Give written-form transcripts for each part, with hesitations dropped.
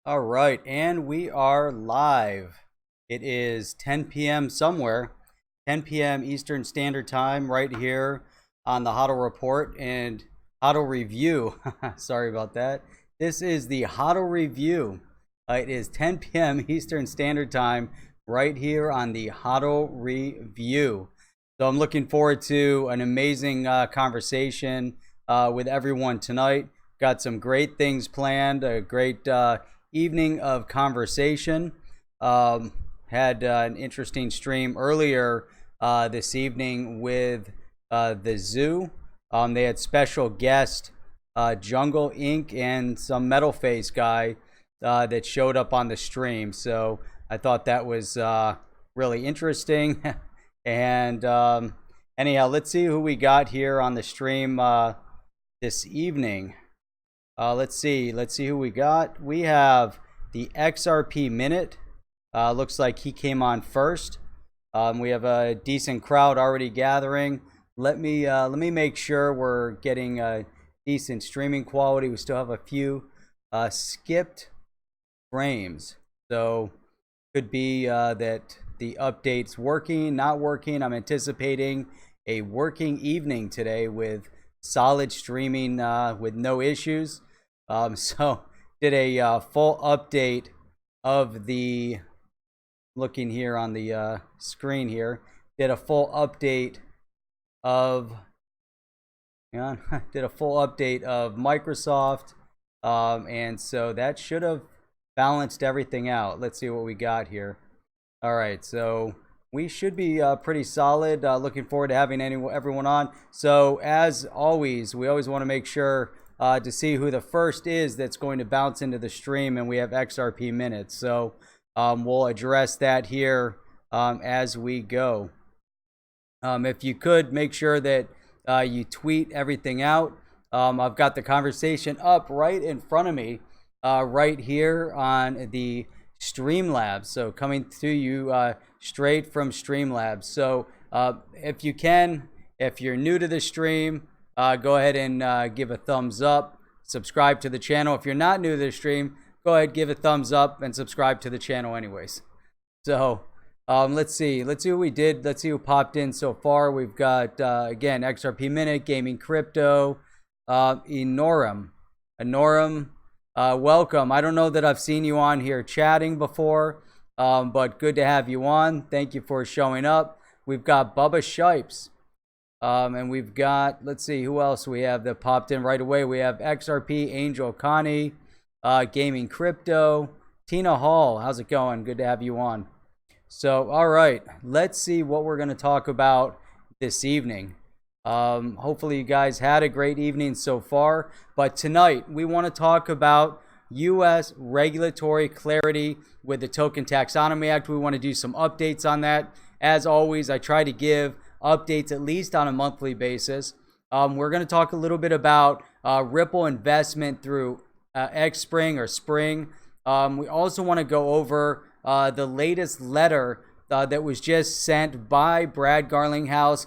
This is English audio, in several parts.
All right, and we are live. It is 10 p.m. somewhere, 10 p.m. Eastern Standard Time, right here on the HODL Report and HODL Review. Sorry about that. This is the HODL Review. It is 10 p.m. Eastern Standard Time, right here on the HODL Review. So I'm looking forward to an amazing conversation with everyone tonight. Got some great things planned, a great evening of conversation. Had an interesting stream earlier this evening with the zoo. They had special guest Jungle Inc. and some Metal Face guy that showed up on the stream. So I thought that was really interesting. And anyhow, let's see who we got here on the stream this evening. Let's see who we got. We have the XRP Minute. Looks like he came on first. We have a decent crowd already gathering. Let me make sure we're getting a decent streaming quality. We still have a few skipped frames, so could be that the update's working, not working. I'm anticipating a working evening today with solid streaming with no issues. So did a full update of the, looking here on the screen here, did a full update of, did a full update of Microsoft, and so that should have balanced everything out. Let's see what we got here. All right, so we should be pretty solid. Looking forward to having everyone on. So as always, we always want to make sure to see who the first is that's going to bounce into the stream, and we have XRP minutes. So we'll address that here as we go. If you could make sure that you tweet everything out. I've got the conversation up right in front of me, right here on the Streamlabs. So coming to you straight from Streamlabs. So if you can, if you're new to the stream, go ahead and give a thumbs up, subscribe to the channel. If you're not new to the stream, go ahead, give a thumbs up and subscribe to the channel anyways. So let's see who we did. Let's see who popped in so far. We've got, again, XRP Minute, Gaming Crypto, Enorum, welcome. I don't know that I've seen you on here chatting before, but good to have you on. Thank you for showing up. We've got Bubba Shipes, and we've got, let's see who else we have that popped in right away. We have XRP, Angel Connie, Gaming Crypto, Tina Hall. How's it going? Good to have you on. So, all right, let's see what we're going to talk about this evening. Hopefully you guys had a great evening so far, but tonight we want to talk about U.S. regulatory clarity with the Token Taxonomy Act. We want to do some updates on that. As always, I try to give updates at least on a monthly basis. We're going to talk a little bit about Ripple investment through Xspring or Spring. We also want to go over the latest letter that was just sent by Brad Garlinghouse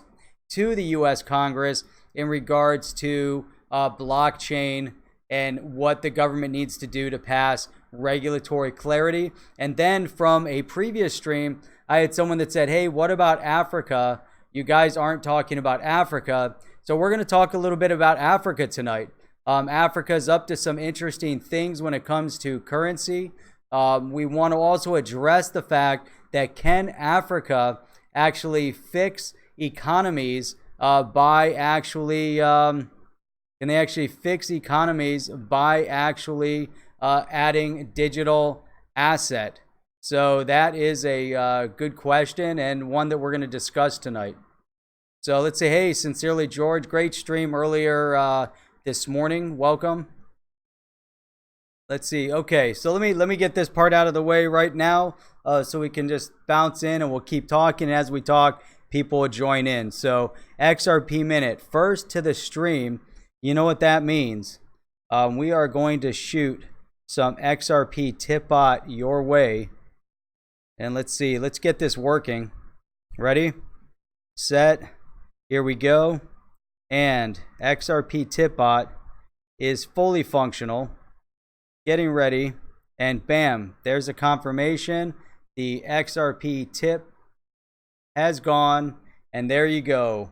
to the U.S. Congress in regards to blockchain and what the government needs to do to pass regulatory clarity. And then from a previous stream, I had someone that said, hey, what about Africa? You guys aren't talking about Africa. So we're going to talk a little bit about Africa tonight. Africa's up to some interesting things when it comes to currency. We want to also address the fact that can Africa actually fix economies by actually can they actually fix economies by actually adding digital asset? So that is a good question and one that we're going to discuss tonight. So let's say, hey, sincerely George, great stream earlier this morning. Welcome. Let's see. Okay, so let me get this part out of the way right now, so we can just bounce in and we'll keep talking. As we talk, people will join in. So XRP Minute, first to the stream. You know what that means? We are going to shoot some XRP Tipbot your way, and let's see. Let's get this working. Ready, set, here we go. And XRP Tipbot is fully functional. Getting ready And bam, there's a confirmation. The XRP tip has gone, and there you go.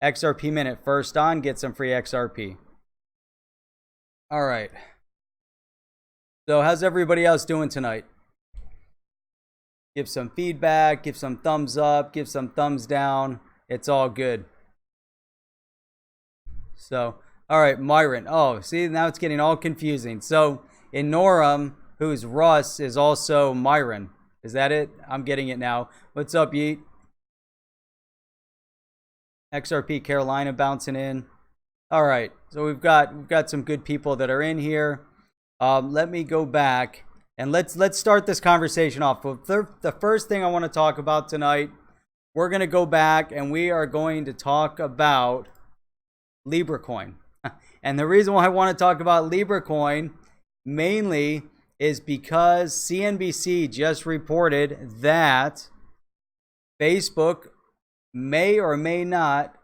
XRP minute first on, get some free XRP. All right. So how's everybody else doing tonight? Give some feedback, give some thumbs up, give some thumbs down. It's all good. So, all right, Myron. Oh, see, now it's getting all confusing. So in Norum, who's Russ, is also Myron. Is that it? I'm getting it now. What's up, Yeet? XRP Carolina bouncing in. All right, so we've got some good people that are in here. Let me go back and let's start this conversation off. The first thing I want to talk about tonight, we're going to go back and we are going to talk about LibraCoin. And the reason why I want to talk about LibraCoin mainly is because CNBC just reported that Facebook may or may not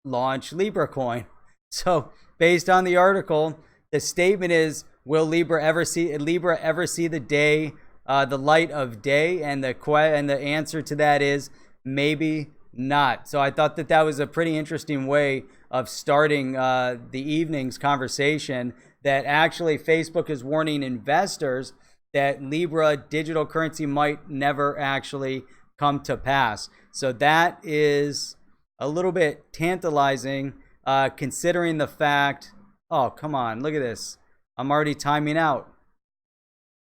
launch LibraCoin. So based on the article, the statement is, will Libra ever see the day, the light of day? And the answer to that is maybe not. So I thought that was a pretty interesting way of starting the evening's conversation, that actually Facebook is warning investors that Libra digital currency might never actually come to pass. So that is a little bit tantalizing, considering the fact, oh, come on, look at this. I'm already timing out.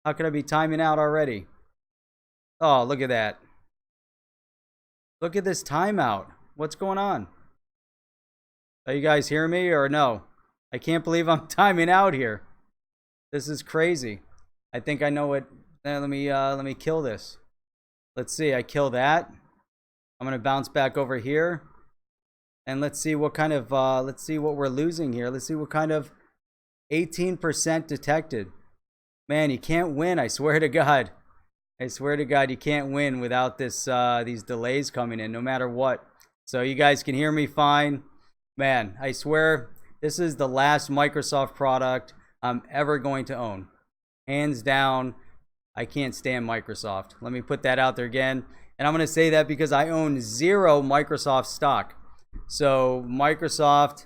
How could I be timing out already? Oh, look at that. Look at this timeout. What's going on? Are you guys hearing me or no? I can't believe I'm timing out here. This is crazy. I think I know what. Let me kill this. Let's see. I kill that. I'm gonna bounce back over here, and let's see what kind of. Let's see what we're losing here. Let's see what kind of. 18% detected. Man, you can't win. I swear to God. I swear to God, you can't win without this these delays coming in, no matter what. So you guys can hear me fine. Man, I swear this is the last Microsoft product I'm ever going to own. Hands down, I can't stand Microsoft. Let me put that out there again. And I'm going to say that because I own 0 Microsoft stock. So Microsoft,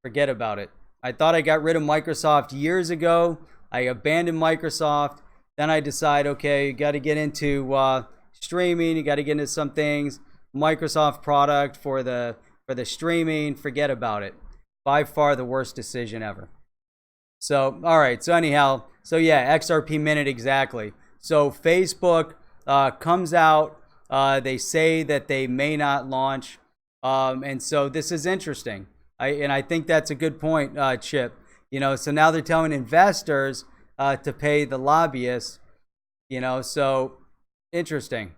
forget about it. I thought I got rid of Microsoft years ago. I abandoned Microsoft. Then I decide, okay, you got to get into streaming. You got to get into some things. Microsoft product for the streaming. Forget about it. By far the worst decision ever. So, all right. So anyhow, so yeah, XRP minute exactly. So Facebook comes out. They say that they may not launch. And so this is interesting. I think that's a good point, Chip. You know, so now they're telling investors to pay the lobbyists. You know, so interesting.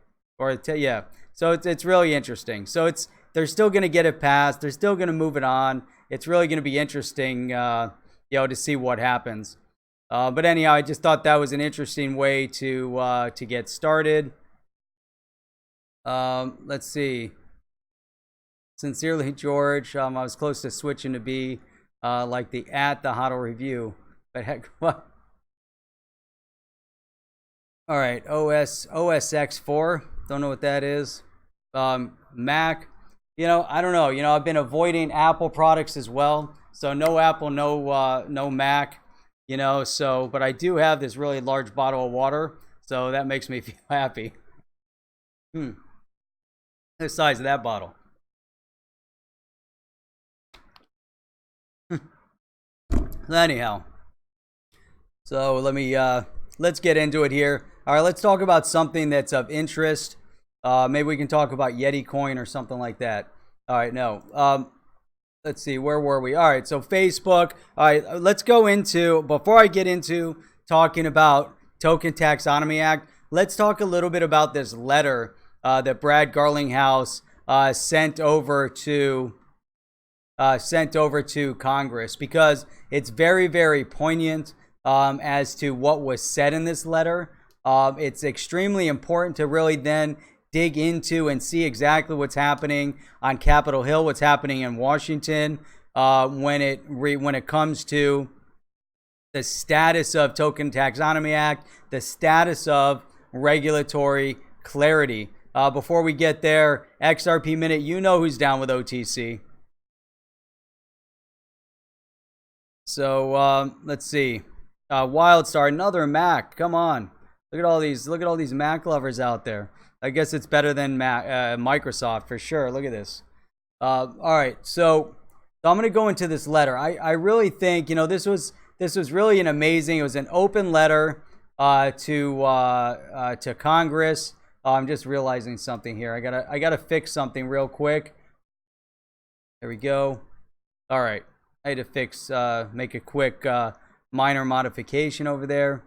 Yeah. So it's really interesting. So they're still going to get it passed. They're still going to move it on. It's really going to be interesting, you know, to see what happens. But anyhow, I just thought that was an interesting way to get started. Let's see. Sincerely, George. I was close to switching to be like the HODL review, but heck, what? All right, OSX4. Don't know what that is. Mac. You know, I don't know. You know, I've been avoiding Apple products as well. So no Apple, no Mac. You know, so but I do have this really large bottle of water, so that makes me feel happy. The size of that bottle. Anyhow, so let's get into it here. All right, let's talk about something that's of interest. Maybe we can talk about Yeti coin or something like that. All right, no. Let's see, where were we? All right, so Facebook. All right, let's go into, before I get into talking about Token Taxonomy Act, let's talk a little bit about this letter that Brad Garlinghouse sent over to Congress, because it's very, very poignant as to what was said in this letter. It's extremely important to really then dig into and see exactly what's happening on Capitol Hill, what's happening in Washington when it comes to the status of Token Taxonomy Act, the status of regulatory clarity. Before we get there, XRP Minute, you know who's down with OTC. So let's see. Wildstar, another Mac. Come on, look at all these Mac lovers out there. I guess it's better than Microsoft for sure. Look at this. All right, so I'm going to go into this letter. I really think, you know, this was really an amazing. It was an open letter to Congress. I'm just realizing something here. I gotta fix something real quick. There we go. All right, I had to fix make a quick minor modification over there.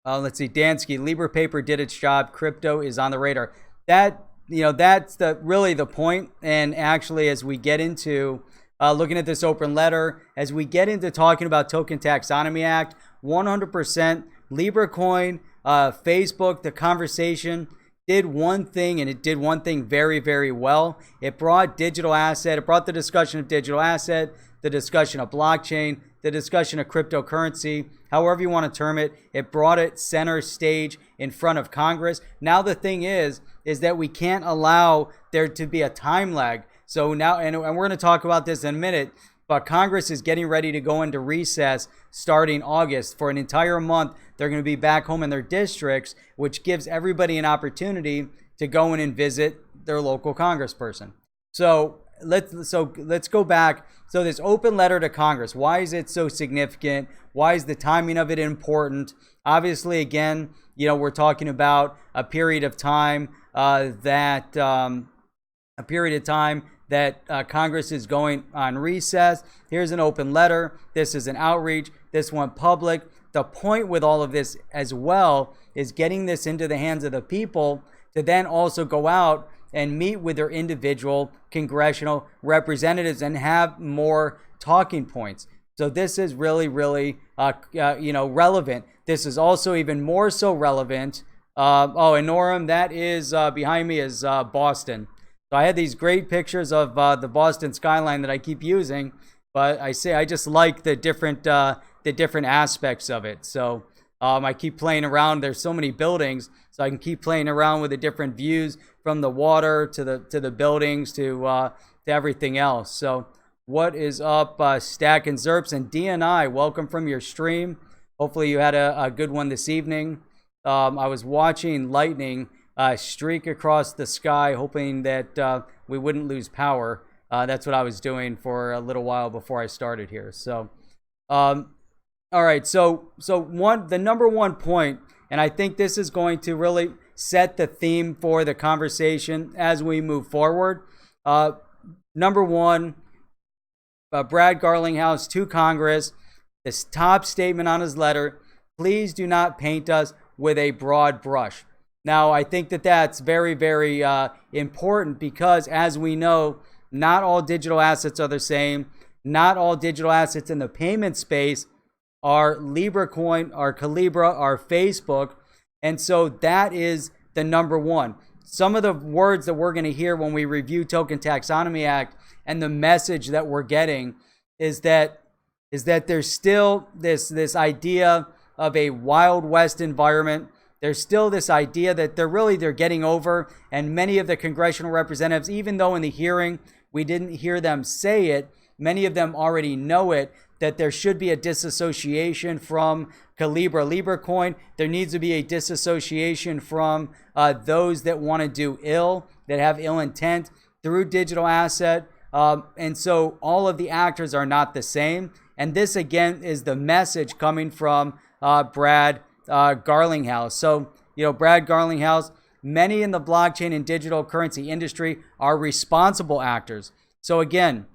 Let's see. Dansky, Libra paper did its job. Crypto is on the radar. That, you know, that's really the point. And actually, as we get into looking at this open letter, as we get into talking about Token Taxonomy Act, 100% Libra coin, Facebook, the conversation did one thing, and it did one thing very, very well. It brought digital asset. It brought the discussion of digital asset, the discussion of blockchain, the discussion of cryptocurrency, however you want to term it. It brought it center stage in front of Congress. Now the thing is that we can't allow there to be a time lag. So now, and we're going to talk about this in a minute, but Congress is getting ready to go into recess starting August. For an entire month, they're going to be back home in their districts, which gives everybody an opportunity to go in and visit their local congressperson. So let's go back. So this open letter to Congress, why is it so significant? Why is the timing of it important? Obviously, again, you know, we're talking about a period of time that Congress is going on recess. Here's an open letter. This is an outreach. This went public. The point with all of this as well is getting this into the hands of the people to then also go out and meet with their individual congressional representatives and have more talking points. So this is really, really, relevant. This is also even more so relevant. And Norm, that is behind me is Boston. So I had these great pictures of the Boston skyline that I keep using, but I just like the different aspects of it. So I keep playing around. There's so many buildings, so I can keep playing around with the different views from the water to the buildings to everything else. So what is up, Stack and Zerps and DNI? Welcome from your stream. Hopefully you had a good one this evening. I was watching lightning streak across the sky, hoping that we wouldn't lose power. That's what I was doing for a little while before I started here. So, all right. So the number one point, and I think this is going to really set the theme for the conversation as we move forward. Number one, Brad Garlinghouse to Congress, this top statement on his letter: please do not paint us with a broad brush. Now, I think that that's very, very important because, as we know, not all digital assets are the same. Not all digital assets in the payment space are Libra coin, are Calibra, are Facebook. And so that is the number one. Some of the words that we're going to hear when we review Token Taxonomy Act and the message that we're getting is that there's still this idea of a Wild West environment. There's still this idea that they're getting over, and many of the congressional representatives, even though in the hearing we didn't hear them say it, many of them already know it, that there should be a disassociation from Calibra Libra coin. There needs to be a disassociation from those that want to do ill, that have ill intent through digital asset. And so all of the actors are not the same. And this, again, is the message coming from Brad Garlinghouse. So, Brad Garlinghouse, many in the blockchain and digital currency industry are responsible actors. So again,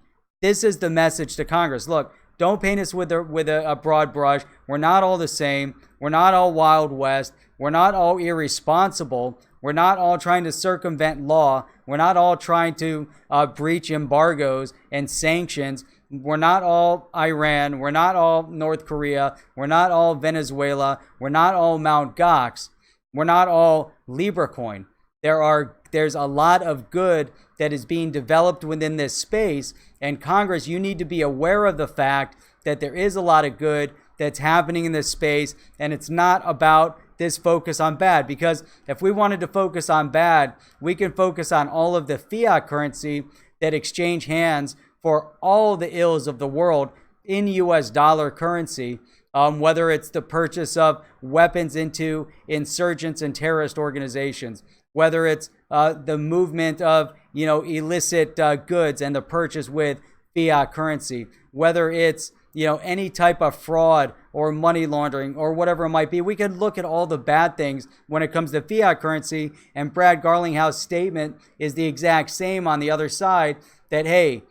this is the message to Congress. Look, don't paint us with a broad brush. We're not all the same. We're not all Wild West. We're not all irresponsible. We're not all trying to circumvent law. We're not all trying to breach embargoes and sanctions. We're not all Iran. We're not all North Korea. We're not all Venezuela. We're not all Mt. Gox. We're not all Libra coin. There's a lot of good that is being developed within this space. And Congress, you need to be aware of the fact that there is a lot of good that's happening in this space, and it's not about this focus on bad, because if we wanted to focus on bad, we can focus on all of the fiat currency that exchange hands for all the ills of the world in US dollar currency, whether it's the purchase of weapons into insurgents and terrorist organizations, whether it's the movement of illicit goods and the purchase with fiat currency, whether it's any type of fraud or money laundering or whatever it might be. We could look at all the bad things when it comes to fiat currency, and Brad Garlinghouse's statement is the exact same on the other side, that hey,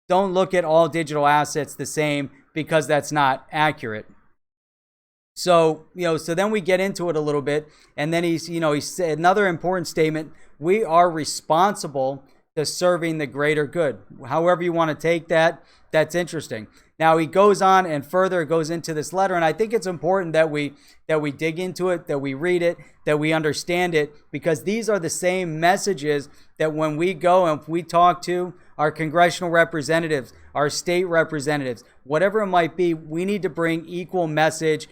don't look at all digital assets the same, because that's not accurate. So, so then we get into it a little bit, and then he said another important statement: we are responsible to serving the greater good. However you want to take that, that's interesting. Now he goes on and further goes into this letter, and I think it's important that we dig into it, that we read it, that we understand it, because these are the same messages that when we go and we talk to our congressional representatives, our state representatives, whatever it might be, we need to bring equal message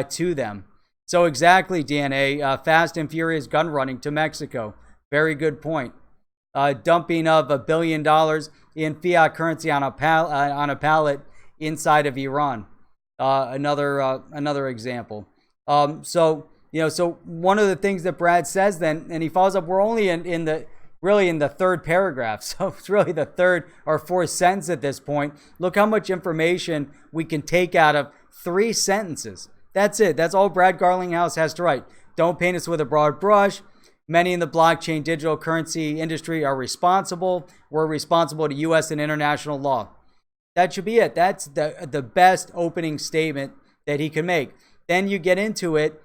to them. So exactly, DNA, fast and furious gun running to Mexico. Very good point. Dumping of $1 billion in fiat currency on a pallet inside of Iran. Another example. So one of the things that Brad says then, and he follows up, we're only in the third paragraph. So it's really the third or fourth sentence at this point. Look how much information we can take out of 3 sentences. That's it. That's all Brad Garlinghouse has to write. Don't paint us with a broad brush. Many in the blockchain digital currency industry are responsible. We're responsible to U.S. and international law. That should be it. That's the best opening statement that he can make. Then you get into it.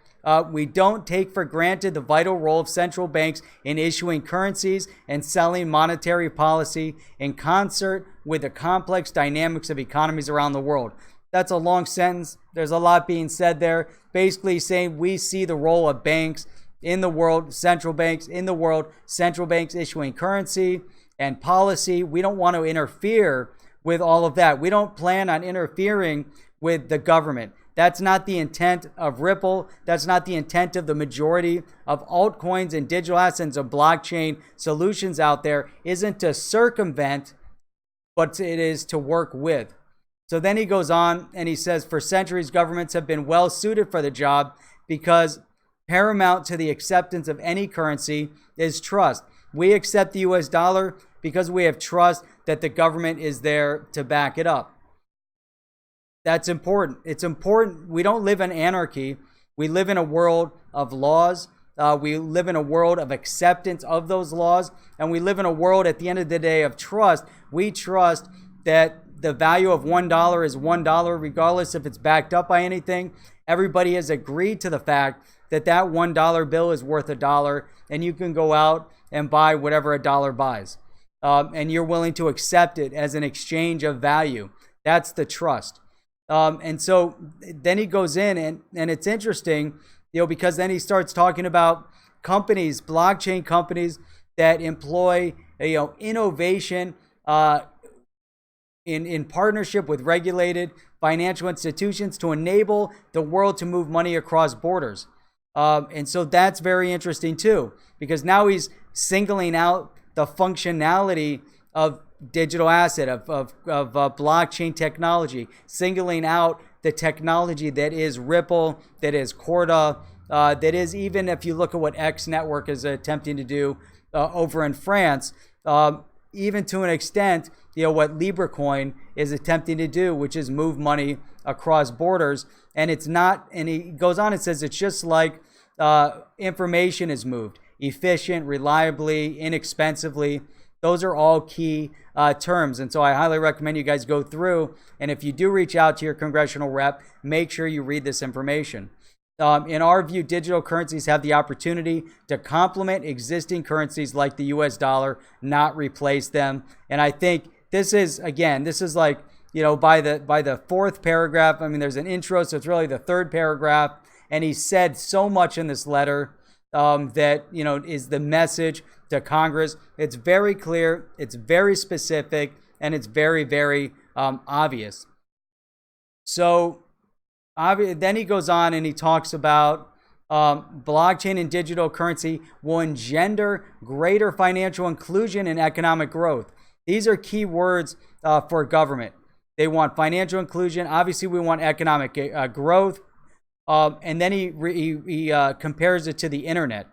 We don't take for granted the vital role of central banks in issuing currencies and selling monetary policy in concert with the complex dynamics of economies around the world. That's a long sentence. There's a lot being said there. Basically saying we see the role of banks in the world, central banks in the world, central banks issuing currency and policy. We don't want to interfere with all of that. We don't plan on interfering with the government. That's not the intent of Ripple. That's not the intent of the majority of altcoins and digital assets and blockchain solutions out there. Isn't to circumvent, but it is to work with. So then he goes on and he says, for centuries, governments have been well suited for the job because paramount to the acceptance of any currency is trust. We accept the US dollar because we have trust that the government is there to back it up. That's important. It's important. We don't live in anarchy. We live in a world of laws. We live in a world of acceptance of those laws. And we live in a world at the end of the day of trust. We trust that the value of $1 is $1, regardless if it's backed up by anything. Everybody has agreed to the fact that that $1 bill is worth $1, and you can go out and buy whatever a dollar buys. And you're willing to accept it as an exchange of value. That's the trust. And so then he goes in, and it's interesting, because then he starts talking about companies, blockchain companies that employ, innovation in partnership with regulated financial institutions to enable the world to move money across borders. And so that's very interesting too, because now he's singling out the functionality of digital asset, of blockchain technology, singling out the technology that is Ripple, that is Corda, that is, even if you look at what X Network is attempting to do over in France, even to an extent, what LibreCoin is attempting to do, which is move money across borders. And it's not, and he goes on and says, it's just like information is moved efficient, reliably, inexpensively. Those are all key terms. And so I highly recommend you guys go through. And if you do reach out to your congressional rep, make sure you read this information. In our view, digital currencies have the opportunity to complement existing currencies like the US dollar, not replace them. And I think this is, again, this is like, by the fourth paragraph. I mean, there's an intro, so it's really the third paragraph. And he said so much in this letter that, is the message to Congress. It's very clear, it's very specific, and it's very, very obvious. So then he goes on and he talks about blockchain and digital currency will engender greater financial inclusion and economic growth. These are key words for government. They want financial inclusion. Obviously, we want economic growth. And then he compares it to the internet.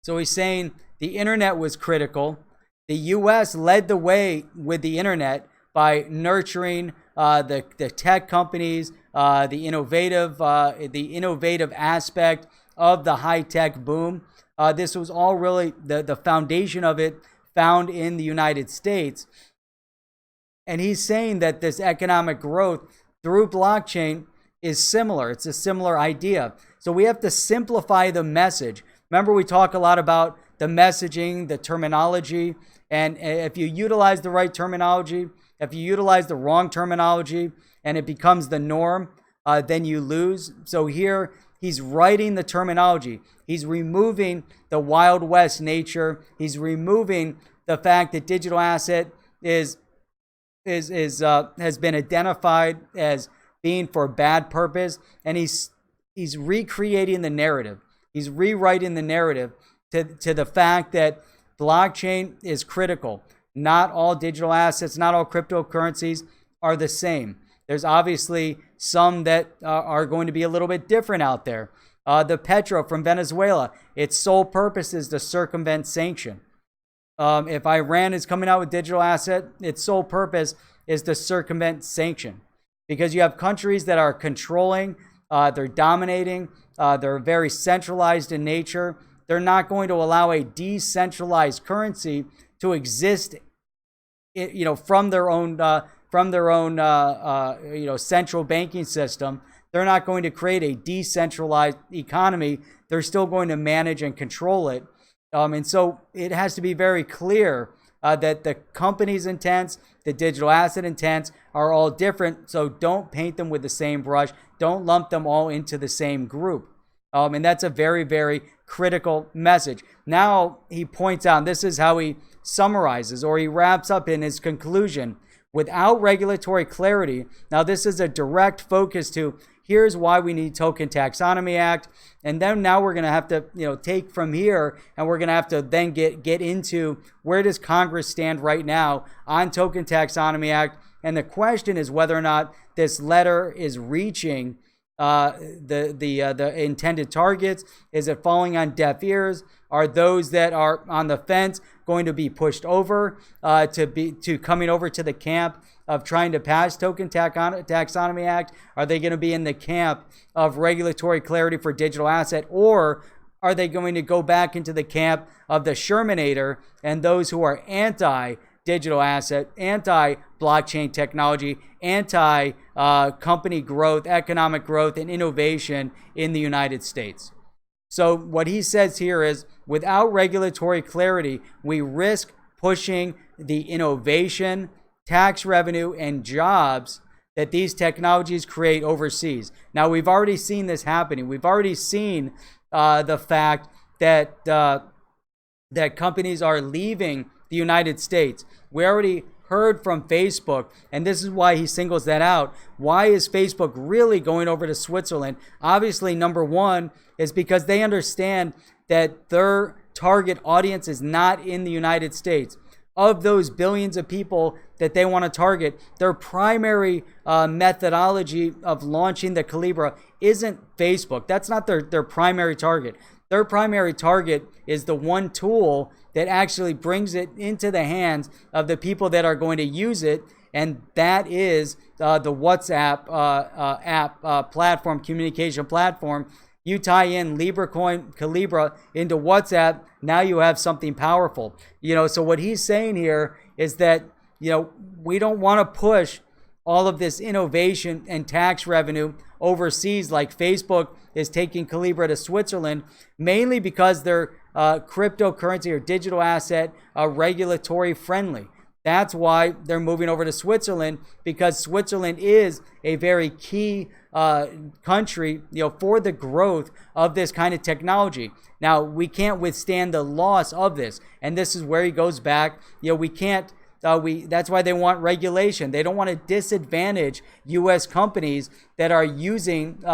So he's saying the internet was critical. The U.S. led the way with the internet by nurturing the tech companies, the innovative aspect of the high-tech boom. This was all really the foundation of it found in the United States. And he's saying that this economic growth through blockchain is similar. It's a similar idea. So we have to simplify the message. Remember, we talk a lot about the messaging, the terminology, and if you utilize the right terminology, if you utilize the wrong terminology, and it becomes the norm, then you lose. So here, he's writing the terminology. He's removing the Wild West nature. He's removing the fact that digital asset has been identified as being for bad purpose, and he's recreating the narrative. He's rewriting the narrative to the fact that blockchain is critical. Not all digital assets, not all cryptocurrencies are the same. There's obviously some that are going to be a little bit different out there. The Petro from Venezuela, its sole purpose is to circumvent sanction. If Iran is coming out with digital asset, its sole purpose is to circumvent sanction. Because you have countries that are controlling, they're dominating, they're very centralized in nature. They're not going to allow a decentralized currency to exist, from their own central banking system. They're not going to create a decentralized economy. They're still going to manage and control it. And so it has to be very clear that the company's intents, the digital asset intents are all different. So don't paint them with the same brush. Don't lump them all into the same group. And that's a very, very critical message. Now he points out, and this is how he summarizes, or he wraps up in his conclusion, without regulatory clarity. Now this is a direct focus to, here's why we need Token Taxonomy Act. And then now we're going to have to, take from here, and we're going to have to then get into where does Congress stand right now on Token Taxonomy Act. And the question is whether or not this letter is reaching the intended targets. Is it falling on deaf ears? Are those that are on the fence going to be pushed over to coming over to the camp of trying to pass Token Taxonomy Act? Are they going to be in the camp of regulatory clarity for digital asset, or are they going to go back into the camp of the Shermanator and those who are anti-digital asset, anti-blockchain technology, anti-company growth, economic growth, and innovation in the United States? So what he says here is, without regulatory clarity, we risk pushing the innovation, tax revenue, and jobs that these technologies create overseas. Now, we've already seen this happening. We've already seen the fact that that companies are leaving the United States. We already heard from Facebook, and this is why he singles that out. Why is Facebook really going over to Switzerland? Obviously, number one is because they understand that their target audience is not in the United States. Of those billions of people that they want to target, their primary methodology of launching the Calibra isn't Facebook. That's not their primary target. Their primary target is the one tool that actually brings it into the hands of the people that are going to use it, and that is the WhatsApp app platform, communication platform. You tie in Calibra into WhatsApp, now you have something powerful. So what he's saying here is that, we don't want to push all of this innovation and tax revenue overseas like Facebook is taking Calibra to Switzerland, mainly because they're cryptocurrency or digital asset regulatory friendly. That's why they're moving over to Switzerland, because Switzerland is a very key country, for the growth of this kind of technology. Now, we can't withstand the loss of this, and this is where he goes back. We can't that's why they want regulation. They don't want to disadvantage U.S. companies that are using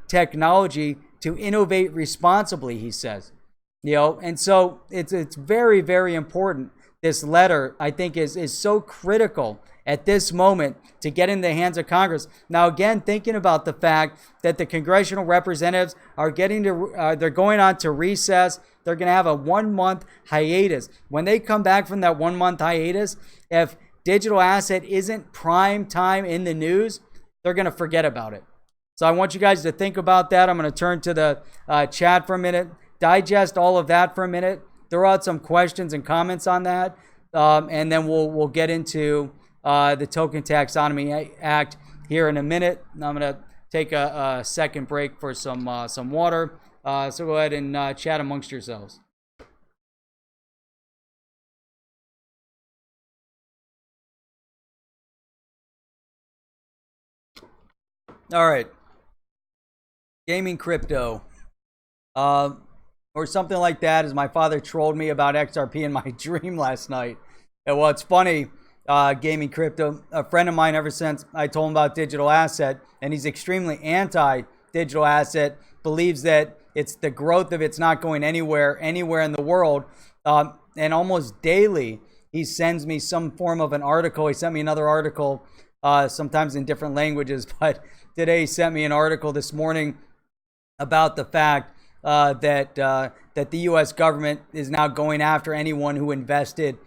technology to innovate responsibly, he says. And so it's very, very important. This letter, I think, is so critical at this moment to get in the hands of Congress. Now, again, thinking about the fact that the congressional representatives are they're going on to recess. They're going to have a 1-month hiatus. When they come back from that 1-month hiatus, if digital asset isn't prime time in the news, they're going to forget about it. So I want you guys to think about that. I'm going to turn to the chat for a minute, digest all of that for a minute, throw out some questions and comments on that, and then we'll get into the Token Taxonomy Act here in a minute. I'm going to take a second break for some water. So go ahead and chat amongst yourselves. All right. Gaming crypto. Or something like that, as my father trolled me about XRP in my dream last night. And well, it's funny, gaming crypto. A friend of mine, ever since I told him about digital asset, and he's extremely anti-digital asset, believes that it's the growth of it's not going anywhere in the world. And almost daily, he sends me some form of an article. He sent me another article, sometimes in different languages, but today he sent me an article this morning about the fact that the U.S. government is now going after anyone who invested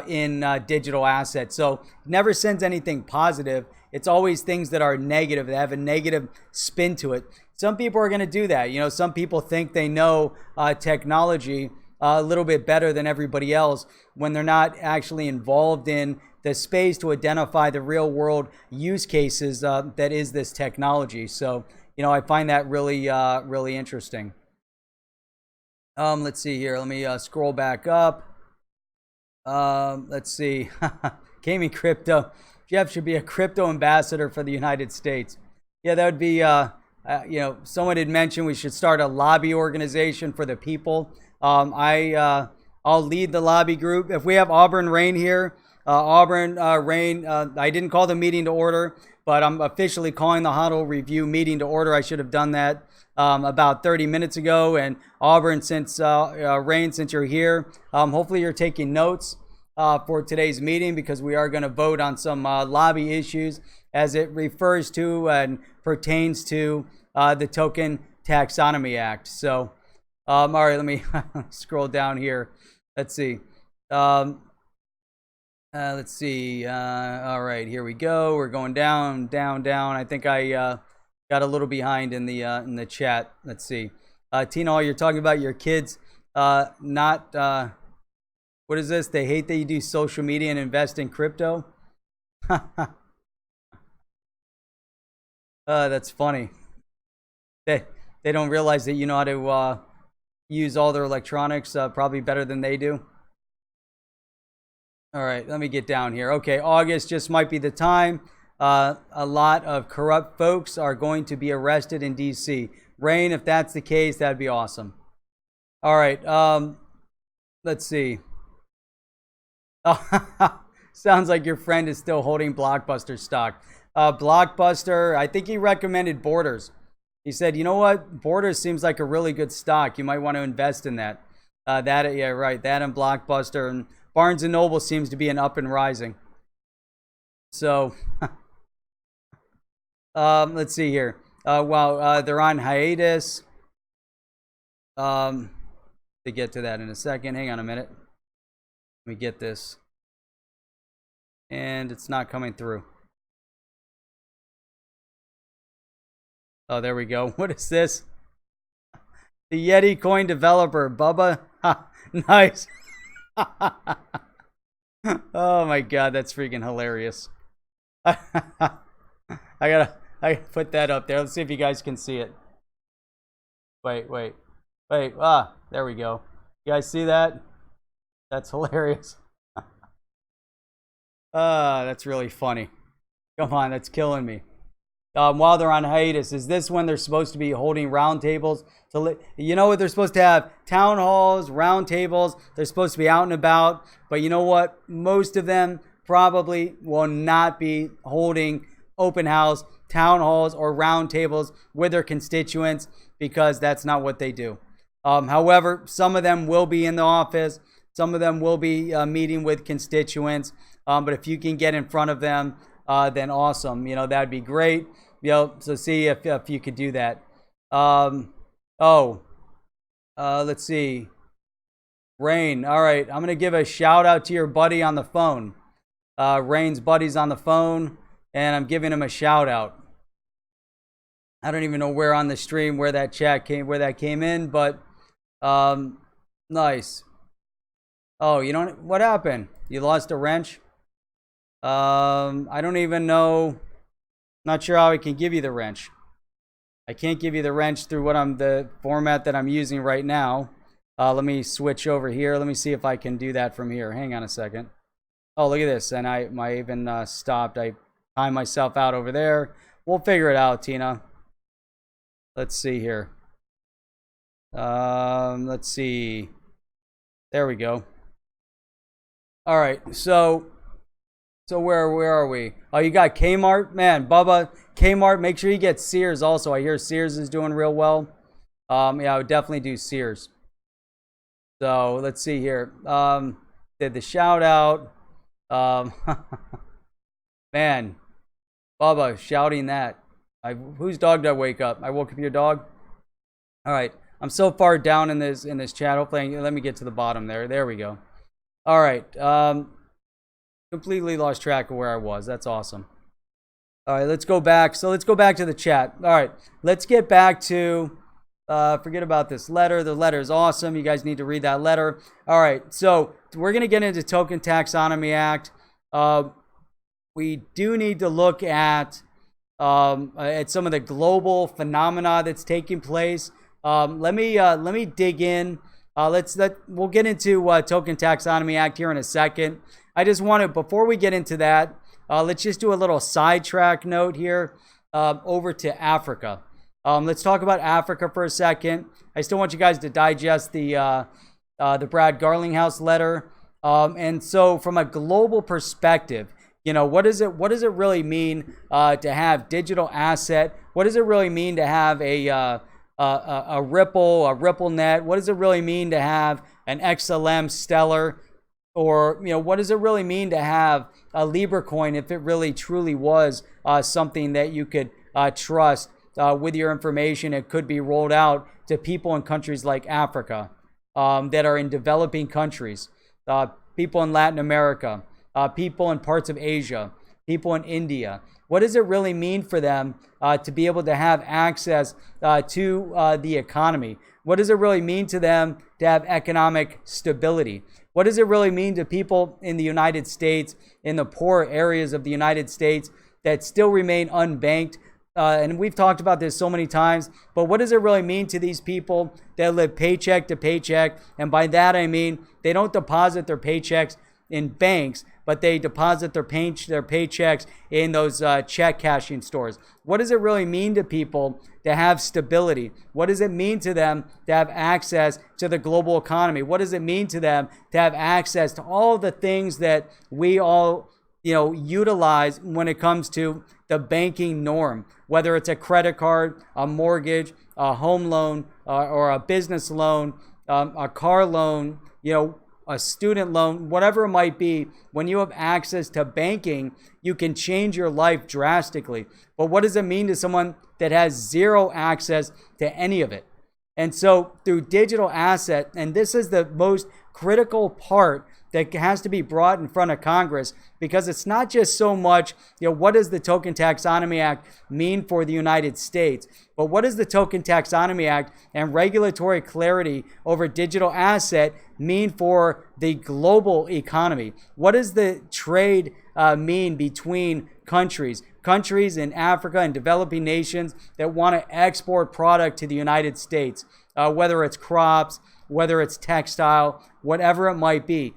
in digital assets. So never sends anything positive. It's always things that are negative. They have a negative spin to it. Some people are going to do that. Some people think they know technology a little bit better than everybody else when they're not actually involved in the space to identify the real world use cases that is this technology. So, I find that really, really interesting. Let's see here. Let me scroll back up. Let's see. Gaming crypto. Jeff should be a crypto ambassador for the United States. Yeah, that would be, someone had mentioned we should start a lobby organization for the people. I'll lead the lobby group. If we have Auburn Rain here, Rain, I didn't call the meeting to order, but I'm officially calling the HODL review meeting to order. I should have done that about 30 minutes ago. And Auburn, since Rain, since you're here, hopefully you're taking notes for today's meeting, because we are going to vote on some lobby issues as it refers to and pertains to the Token Taxonomy Act. So, all right, let me scroll down here. Let's see. All right, here we go. We're going down. I think I got a little behind in the chat. Let's see. Tina, you're talking about your kids not what is this? They hate that you do social media and invest in crypto. That's funny. They don't realize that you know how to use all their electronics probably better than they do. All right, let me get down here. Okay, August just might be the time. A lot of corrupt folks are going to be arrested in D.C. Rain, if that's the case, that'd be awesome. All right, let's see. Sounds like your friend is still holding Blockbuster stock. Blockbuster, I think he recommended Borders. He said, you know what? Borders seems like a really good stock. You might want to invest in that. Yeah, right. That and Blockbuster. And Barnes & Noble seems to be an up and rising. So, let's see here. While they're on hiatus, to get to that in a second. Hang on a minute. Let me get this. And it's not coming through. Oh, there we go. What is this? The Yeti coin developer, Bubba. Nice. Oh my God, that's freaking hilarious. I gotta put that up there. Let's see if you guys can see it. Wait. There we go. You guys see that? That's hilarious. That's really funny. Come on, that's killing me. While they're on hiatus, is this when they're supposed to be holding roundtables? You know what? They're supposed to have town halls, roundtables. They're supposed to be out and about. But you know what? Most of them probably will not be holding open house, town halls, or roundtables with their constituents because that's not what they do. However, some of them will be in the office. Some of them will be meeting with constituents. But if you can get in front of them, then awesome. That'd be great. So see if you could do that. Let's see. Rain. All right. I'm going to give a shout out to your buddy on the phone. Rain's buddy's on the phone, and I'm giving him a shout out. I don't even know where on the stream where that came in, but nice. Oh, what happened? You lost a wrench? I don't even know. Not sure how I can give you the wrench. I can't give you the wrench through the format that I'm using right now. Let me switch over here. Let me see if I can do that from here. Hang on a second. Oh, look at this. And I even stopped. I timed myself out over there. We'll figure it out, Tina. Let's see here. Let's see. There we go. All right. So where are we? Oh, you got Kmart? Man, Bubba, Kmart, make sure you get Sears also. I hear Sears is doing real well. Yeah, I would definitely do Sears. So let's see here. Did the shout out. Man, Bubba shouting that. Whose dog did I wake up? I woke up your dog? All right. I'm so far down in this chat. Hopefully, let me get to the bottom there. There we go. All right. Completely lost track of where I was. That's awesome. All right, let's go back. So let's go back to the chat. All right, let's get back to, forget about this letter. The letter is awesome. You guys need to read that letter. All right, so we're going to get into Token Taxonomy Act. We do need to look at some of the global phenomena that's taking place. Let me dig in. We'll get into Token Taxonomy Act here in a second. I just wanted, before we get into that, let's just do a little sidetrack note here over to Africa. Let's talk about Africa for a second. I still want you guys to digest the Brad Garlinghouse letter. And so from a global perspective, what does it really mean to have digital asset? What does it really mean to have a Ripple, a RippleNet? What does it really mean to have an XLM Stellar? Or, what does it really mean to have a Libra coin if it really truly was something that you could trust with your information? It could be rolled out to people in countries like Africa that are in developing countries, people in Latin America, people in parts of Asia, people in India. What does it really mean for them to be able to have access to the economy? What does it really mean to them to have economic stability? What does it really mean to people in the United States, in the poor areas of the United States that still remain unbanked? And we've talked about this so many times, but what does it really mean to these people that live paycheck to paycheck? And by that, I mean, they don't deposit their paychecks in banks, but they deposit their paychecks in those check cashing stores. What does it really mean to people to have stability? What does it mean to them to have access to the global economy? What does it mean to them to have access to all the things that we all, utilize when it comes to the banking norm, whether it's a credit card, a mortgage, a home loan, or a business loan, a car loan, a student loan, whatever it might be. When you have access to banking, you can change your life drastically. But what does it mean to someone that has zero access to any of it? And so through digital asset, and this is the most critical part that has to be brought in front of Congress, because it's not just so much, what does the Token Taxonomy Act mean for the United States, but what does the Token Taxonomy Act and regulatory clarity over digital asset mean for the global economy? What does the trade mean between countries in Africa and developing nations that want to export product to the United States, whether it's crops, whether it's textile, whatever it might be,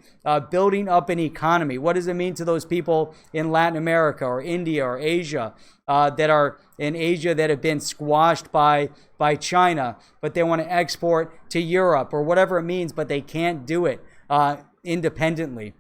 building up an economy? What does it mean to those people in Latin America or India or Asia that are in Asia that have been squashed by China, but they want to export to Europe or whatever it means, but they can't do it independently?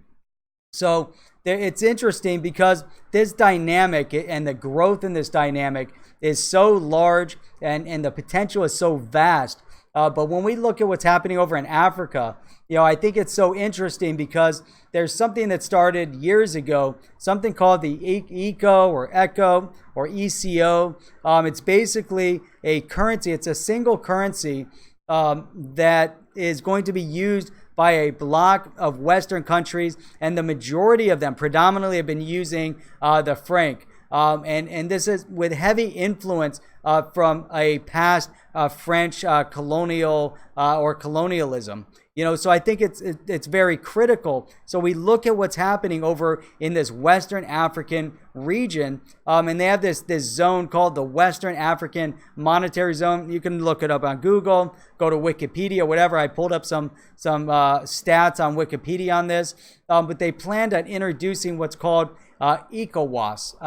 So it's interesting because this dynamic and the growth in this dynamic is so large, and the potential is so vast. But when we look at what's happening over in Africa, I think it's so interesting because there's something that started years ago, something called the ECO or ECO or ECO. It's basically a currency. It's a single currency that is going to be used by a block of Western countries, and the majority of them predominantly have been using the franc. And this is with heavy influence from a past French colonial or colonialism. So I think it's very critical. So we look at what's happening over in this Western African region, and they have this zone called the Western African Monetary Zone. You can look it up on Google, go to Wikipedia, whatever. I pulled up some stats on Wikipedia on this, but they planned on introducing what's called ECOWAS,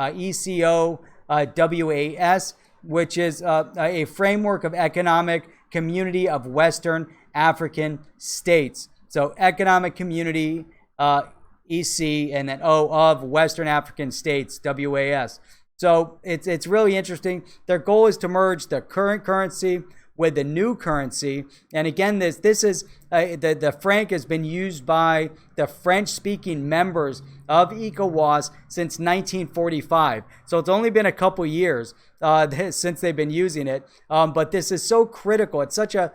ECOWAS, which is a framework of economic community of Western African states. So economic community, EC, and then of Western African states, WAS. So it's really interesting. Their goal is to merge the current currency with the new currency. And again, this is the franc has been used by the French-speaking members of ECOWAS since 1945. So it's only been a couple years since they've been using it. But this is so critical. It's such a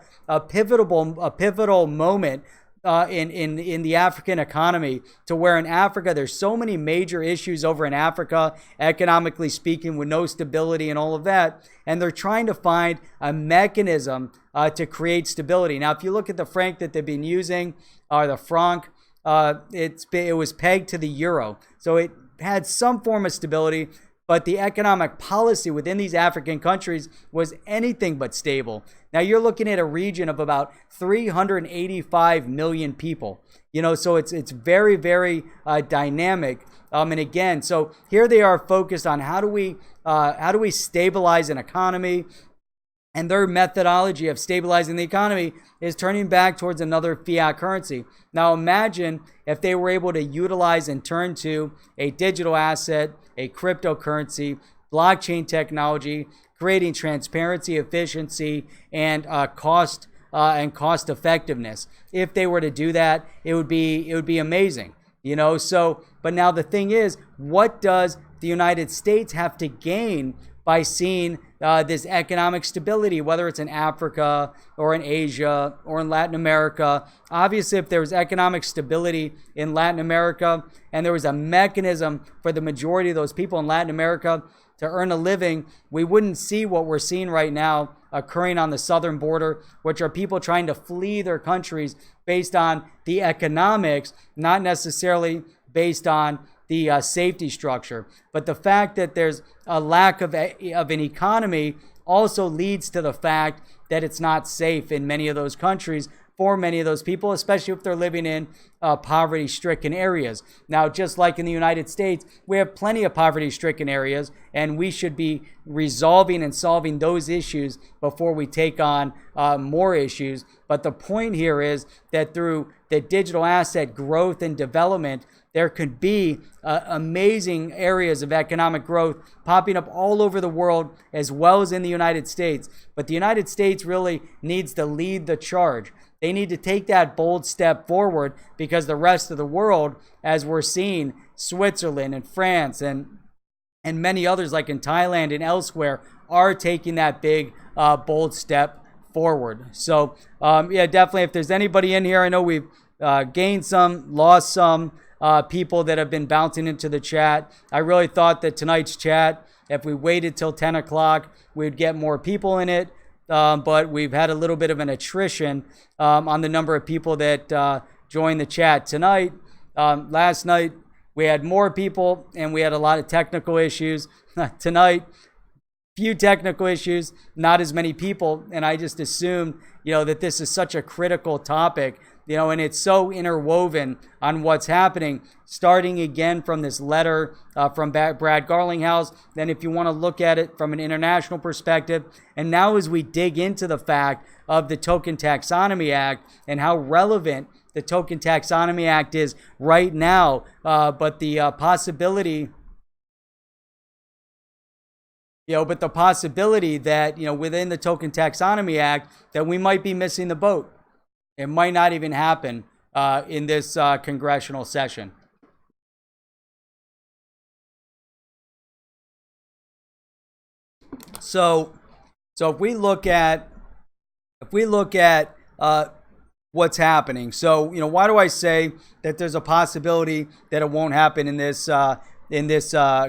pivotal moment in the African economy, to where in Africa there's so many major issues over in Africa, economically speaking, with no stability and all of that, and they're trying to find a mechanism to create stability. Now, if you look at the franc that they've been using, or the franc, it was pegged to the euro, so it had some form of stability. But the economic policy within these African countries was anything but stable. Now you're looking at a region of about 385 million people. So it's very, very dynamic. And again, so here they are focused on how do we stabilize an economy. And their methodology of stabilizing the economy is turning back towards another fiat currency. Now imagine if they were able to utilize and turn to a digital asset, a cryptocurrency, blockchain technology, creating transparency, efficiency, and cost effectiveness. If they were to do that, it would be amazing. So, but now the thing is, what does the United States have to gain by seeing this economic stability, whether it's in Africa or in Asia or in Latin America? Obviously, if there was economic stability in Latin America and there was a mechanism for the majority of those people in Latin America to earn a living, we wouldn't see what we're seeing right now occurring on the southern border, which are people trying to flee their countries based on the economics, not necessarily based on the safety structure. But the fact that there's a lack of an economy also leads to the fact that it's not safe in many of those countries for many of those people, especially if they're living in poverty-stricken areas. Now, just like in the United States, we have plenty of poverty-stricken areas, and we should be resolving and solving those issues before we take on more issues. But the point here is that through the digital asset growth and development, there could be amazing areas of economic growth popping up all over the world, as well as in the United States. But the United States really needs to lead the charge. They need to take that bold step forward, because the rest of the world, as we're seeing, Switzerland and France and many others like in Thailand and elsewhere, are taking that big, bold step forward. So, yeah, definitely, if there's anybody in here, I know we've gained some, lost some people that have been bouncing into the chat. I really thought that tonight's chat, if we waited till 10 o'clock, we'd get more people in it. But we've had a little bit of an attrition on the number of people that joined the chat tonight. Last night, we had more people, and we had a lot of technical issues. Tonight, few technical issues, not as many people. And I just assumed, that this is such a critical topic and it's so interwoven on what's happening, starting again from this letter from Brad Garlinghouse. Then if you want to look at it from an international perspective, and now as we dig into the fact of the Token Taxonomy Act and how relevant the Token Taxonomy Act is right now, but the possibility that, within the Token Taxonomy Act, that we might be missing the boat. It might not even happen in this congressional session. So if we look at what's happening, so why do I say that there's a possibility that it won't happen in this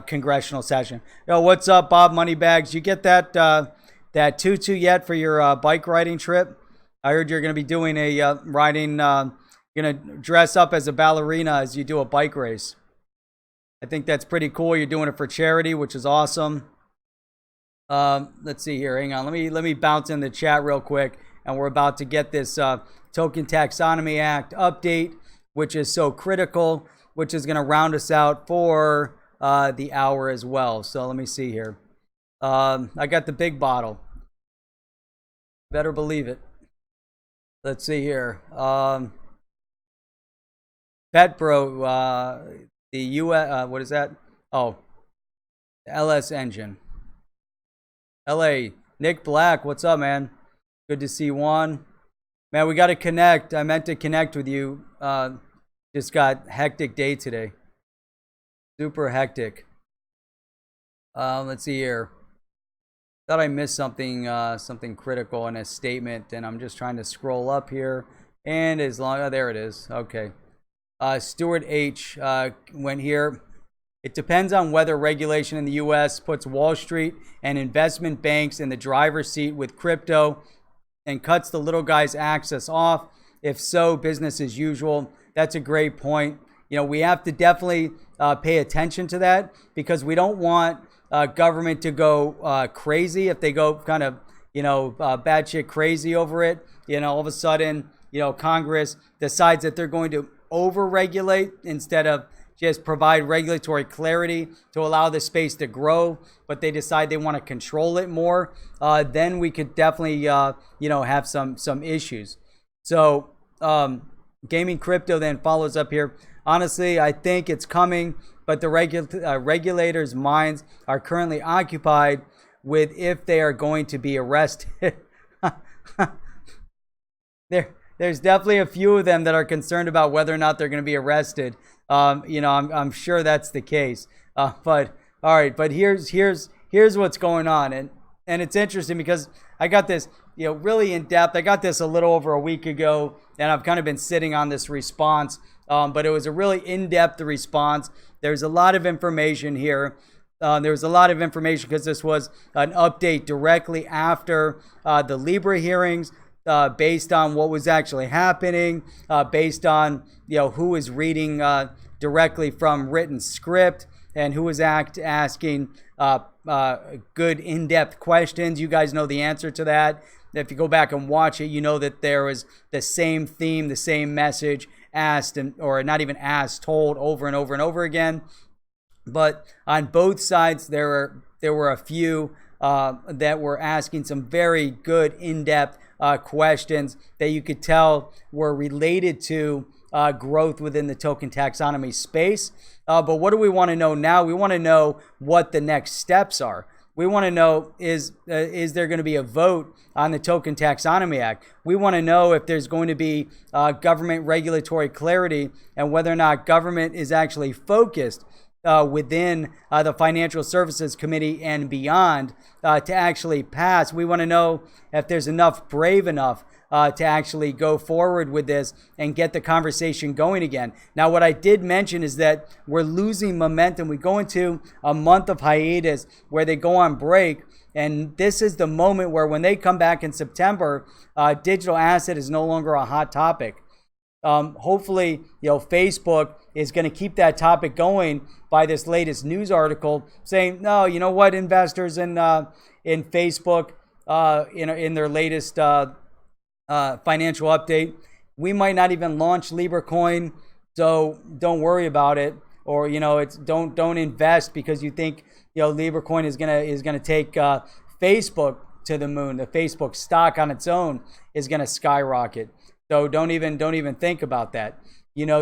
congressional session? What's up, Bob Moneybags? You get that tutu yet for your bike riding trip? I heard you're going to be doing a riding. Going to dress up as a ballerina as you do a bike race. I think that's pretty cool. You're doing it for charity, which is awesome. Let's see here. Hang on. Let me bounce in the chat real quick, and we're about to get this Token Taxonomy Act update, which is so critical, which is going to round us out for the hour as well. So let me see here. I got the big bottle. Better believe it. Let's see here. Petbro, the US, what is that? Oh, LS Engine. LA, Nick Black, what's up, man? Good to see Juan. Man, we got to connect. I meant to connect with you. Just got hectic day today. Super hectic. Let's see here. Thought I missed something critical in a statement, and I'm just trying to scroll up here. And as long, oh, there it is. Okay. Stuart H. Went here. It depends on whether regulation in the U.S. puts Wall Street and investment banks in the driver's seat with crypto and cuts the little guy's access off. If so, business as usual. That's a great point. We have to definitely pay attention to that, because we don't want government to go crazy. If they go kind of, batshit crazy over it, all of a sudden, Congress decides that they're going to over-regulate instead of just provide regulatory clarity to allow the space to grow, but they decide they want to control it more, then we could definitely, have some issues. So gaming crypto then follows up here. Honestly, I think it's coming, but the regulators' minds are currently occupied with if they are going to be arrested. There's definitely a few of them that are concerned about whether or not they're going to be arrested. I'm sure that's the case. But all right, but here's what's going on, and it's interesting because I got this, really in depth. I got this a little over a week ago, and I've kind of been sitting on this response. But it was a really in-depth response. There's a lot of information here. There was a lot of information because this was an update directly after the Libra hearings, based on what was actually happening, based on who was reading directly from written script and who was asking good in-depth questions. You guys know the answer to that. If you go back and watch it, you know that there was the same theme, the same message asked, or not even asked, told over and over and over again. But on both sides, there were a few that were asking some very good in-depth questions that you could tell were related to growth within the token taxonomy space. But what do we want to know now? We want to know what the next steps are. We want to know, is there going to be a vote on the Token Taxonomy Act? We want to know if there's going to be government regulatory clarity and whether or not government is actually focused within the Financial Services Committee and beyond to actually pass. We want to know if there's brave enough to actually go forward with this and get the conversation going again. Now, what I did mention is that we're losing momentum. We go into a month of hiatus where they go on break, and this is the moment where when they come back in September, digital asset is no longer a hot topic. Hopefully, Facebook is going to keep that topic going by this latest news article saying, no, you know what, investors in Facebook, in their latest financial update, we might not even launch Libra coin, so don't worry about it. Or, it's don't invest because you think, Libra coin is gonna take Facebook to the moon. The Facebook stock on its own is gonna skyrocket. So don't even think about that.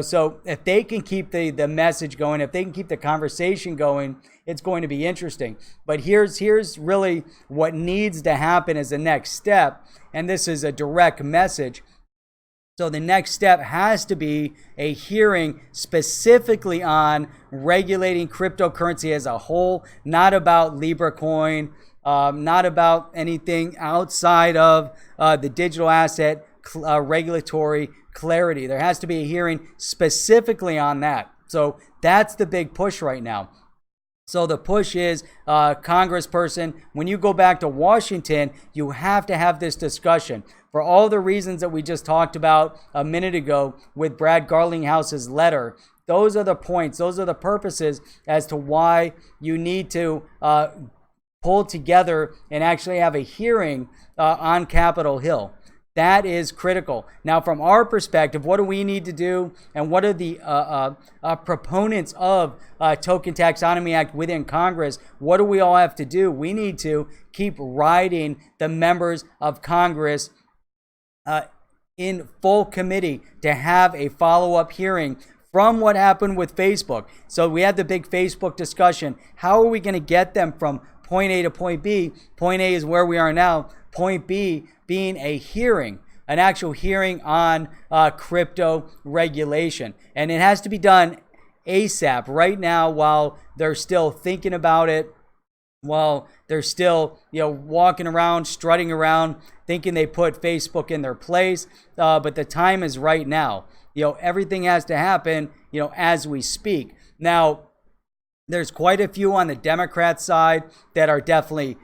So if they can keep the message going, if they can keep the conversation going, it's going to be interesting. But here's really what needs to happen as the next step, and this is a direct message. So the next step has to be a hearing specifically on regulating cryptocurrency as a whole, not about Libra coin, not about anything outside of the digital asset regulatory clarity. There has to be a hearing specifically on that. So that's the big push right now. So the push is, Congressperson, when you go back to Washington, you have to have this discussion for all the reasons that we just talked about a minute ago with Brad Garlinghouse's letter. Those are the points. Those are the purposes as to why you need to pull together and actually have a hearing on Capitol Hill. That is critical. Now, from our perspective, what do we need to do? And what are the proponents of Token Taxonomy Act within Congress? What do we all have to do? We need to keep riding the members of Congress in full committee to have a follow-up hearing from what happened with Facebook. So we had the big Facebook discussion. How are we going to get them from point A to point B? Point A is where we are now. Point B being a hearing, an actual hearing on crypto regulation. And it has to be done ASAP right now while they're still thinking about it, while they're still, walking around, strutting around, thinking they put Facebook in their place. But the time is right now. Everything has to happen, as we speak. Now, there's quite a few on the Democrat side that are definitely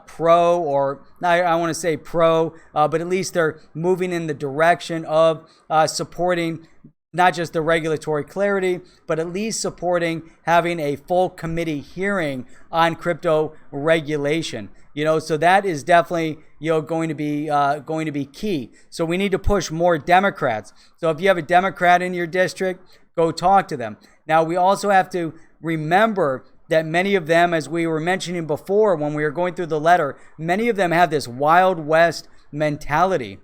pro, or I want to say pro, but at least they're moving in the direction of supporting not just the regulatory clarity, but at least supporting having a full committee hearing on crypto regulation. So that is definitely going to be key. So we need to push more Democrats. So if you have a Democrat in your district, go talk to them. Now we also have to remember that many of them, as we were mentioning before when we were going through the letter, many of them have this Wild West mentality.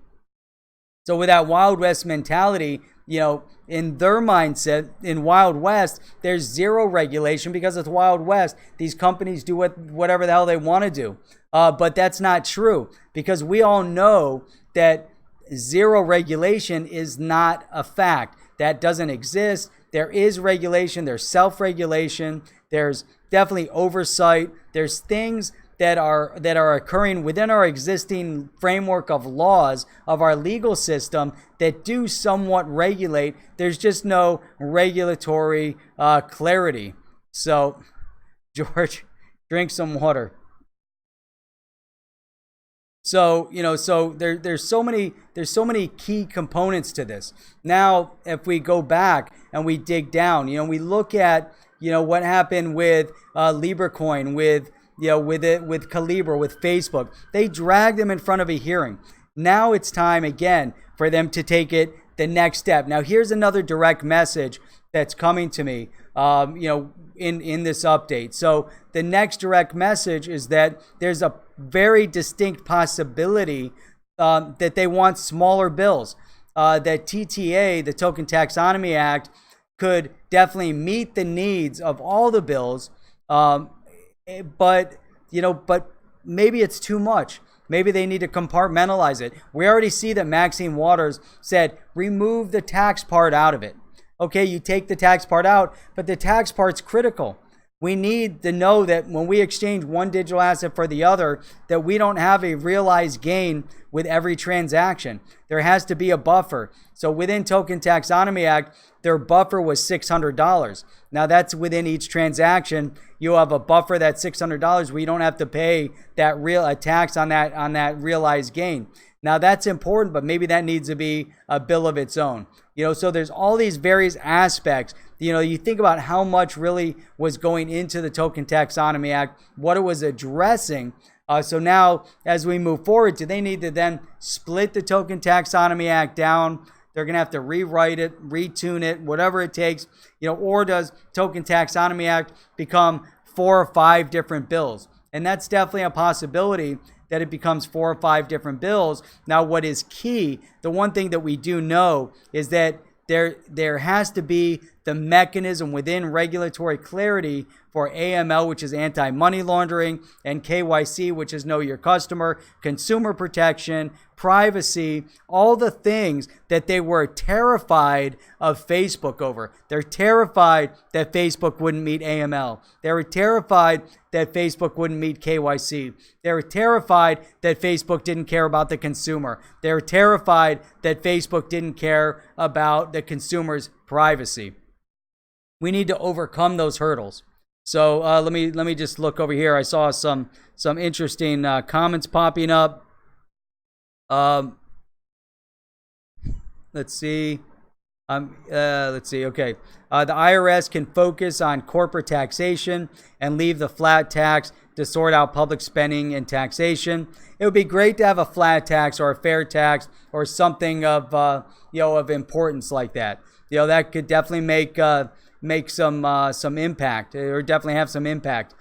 So with that Wild West mentality, in their mindset, in Wild West, there's zero regulation because it's Wild West. These companies do whatever the hell they want to do. But that's not true, because we all know that zero regulation is not a fact. That doesn't exist. There is regulation. There's self-regulation. There's definitely oversight. There's things that are occurring within our existing framework of laws of our legal system that do somewhat regulate. There's just no regulatory clarity. So, George, drink some water. So, there's so many key components to this. Now, if we go back and we dig down, we look at, what happened with Libra coin, with Calibra, with Facebook. They dragged them in front of a hearing. Now it's time again for them to take it the next step. Now, here's another direct message that's coming to me, in this update. So the next direct message is that there's a very distinct possibility that they want smaller bills. That TTA, the Token Taxonomy Act, could definitely meet the needs of all the bills, but maybe it's too much. Maybe they need to compartmentalize it. We already see that Maxine Waters said, remove the tax part out of it. Okay, you take the tax part out, but the tax part's critical. We need to know that when we exchange one digital asset for the other, that we don't have a realized gain with every transaction. There has to be a buffer. So within Token Taxonomy Act, their buffer was $600. Now that's within each transaction. You have a buffer that's $600 where you don't have to pay a tax on that realized gain. Now that's important, but maybe that needs to be a bill of its own. So there's all these various aspects. You think about how much really was going into the Token Taxonomy Act, what it was addressing. So now, as we move forward, do they need to then split the Token Taxonomy Act down? They're going to have to rewrite it, retune it, whatever it takes, or does Token Taxonomy Act become 4 or 5 different bills? And that's definitely a possibility that it becomes 4 or 5 different bills. Now, what is key, the one thing that we do know is that there has to be the mechanism within regulatory clarity for AML, which is anti-money laundering, and KYC, which is know your customer, consumer protection, privacy, all the things that they were terrified of Facebook over. They're terrified that Facebook wouldn't meet AML. They were terrified that Facebook wouldn't meet KYC. They were terrified that Facebook didn't care about the consumer. They were terrified that Facebook didn't care about the consumer's privacy. We need to overcome those hurdles. So let me just look over here. I saw some interesting comments popping up. Let's see. Okay. The IRS can focus on corporate taxation and leave the flat tax to sort out public spending and taxation. It would be great to have a flat tax or a fair tax or something of of importance like that. That could definitely make some impact, or definitely have some impact.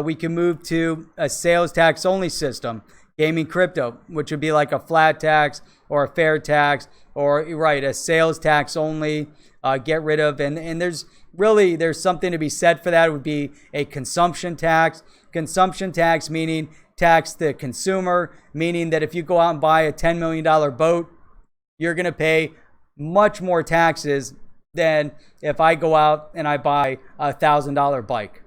We can move to a sales tax only system, gaming crypto, which would be like a flat tax or a fair tax, or a sales tax only. Get rid of, and there's something to be said for that. It would be a consumption tax. Consumption tax meaning tax the consumer, meaning that if you go out and buy a $10 million boat, you're going to pay much more taxes than if I go out and I buy a $1,000 bike.